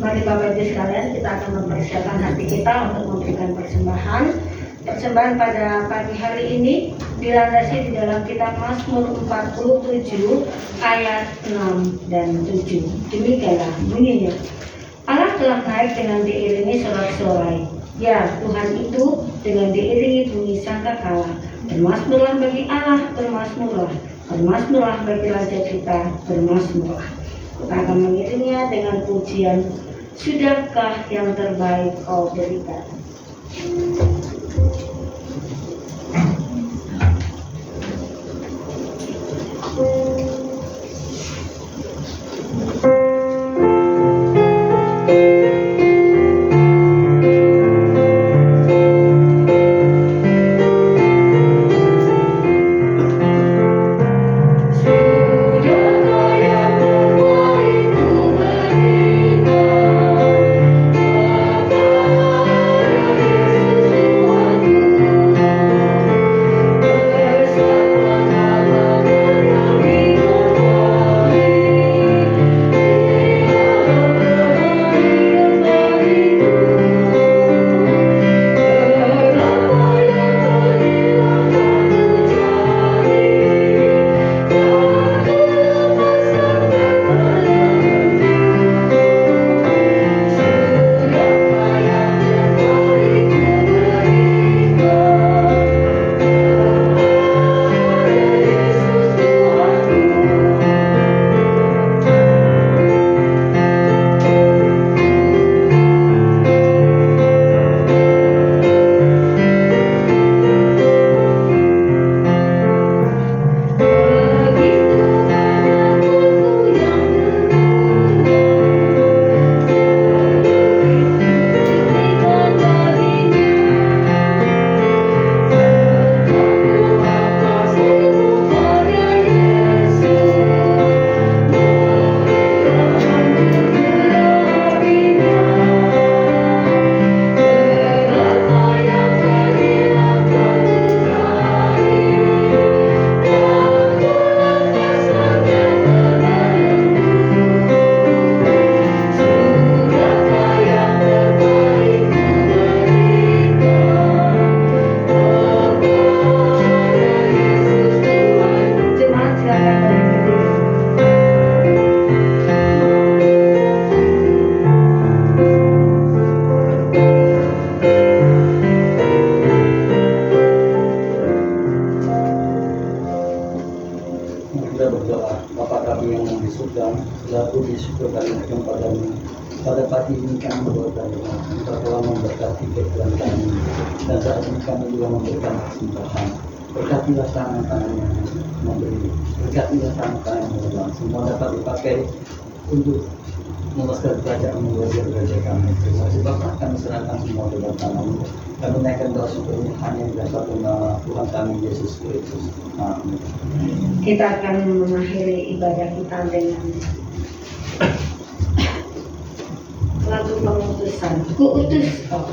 Mari Bapak Ibu sekalian, kita akan mempersiapkan hati kita untuk memberikan persembahan. Persembahan pada pagi hari ini dilandasi di dalam kitab Mazmur 47 ayat 6 dan 7. Demikianlah bunyinya. Allah telah naik dengan diiringi sorak-sorai. Ya, Tuhan itu dengan diiringi bunyi sangkakala. Bermasmurlah bagi Allah, bermasmurlah. Bermasmurlah bagi Raja kita, bermasmurlah. Kita akan mengiringnya dengan pujian, sudahkah yang terbaik kau berikan. Pada pagi ini kami berdoa Engkau telah memberkati pikiran kami, dan saat ini kami juga memberikan persembahan. Berkatilah tangan yang memberi, berkatilah tangan yang menolong, semua dapat dipakai untuk meluaskan kerajaan menguasai gereja kami. Terima kasih Bapak, kami serahkan semua dalam tangan-Mu. Kami naikkan doa syukurnya hanya di dalam satu nama Tuhan kami Yesus Kristus. Amin. Kita akan mengakhiri ibadah kita dengan lagu pengutusan. Kuutus kau.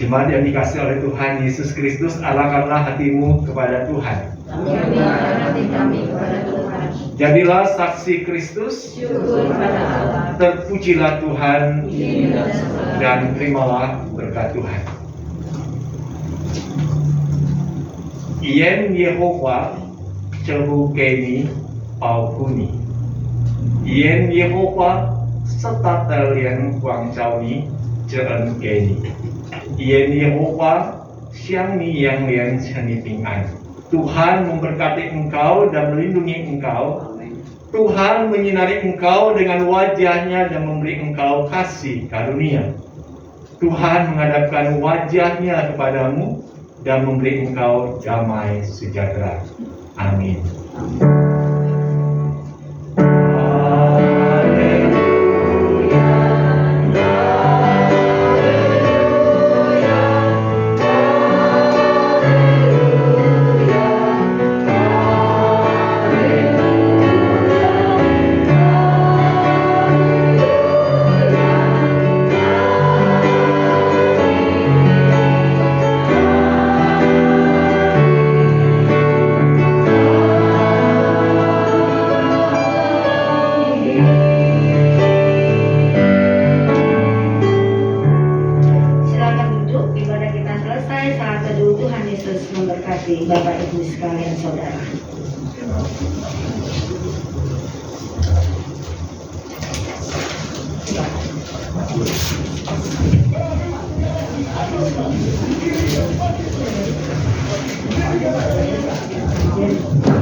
Jemaat yang dikasih oleh Tuhan Yesus Kristus, arahkanlah hatimu kepada Tuhan. Jadilah saksi Kristus, terpujilah Tuhan, dan terimalah berkat Tuhan. Ien Yehova cehu kemi paukuni. Ien Yehova setatalian kuang cawi ceen keni. Ien Yehova siang ni yang lian ceni pingan. Tuhan memberkati engkau dan melindungi engkau. Tuhan menyinari engkau dengan wajahnya dan memberi engkau kasih karunia. Tuhan menghadapkan wajahnya kepadamu dan memberi engkau damai sejahtera. Amin. Bapak Ibu sekalian saudara. Thank you.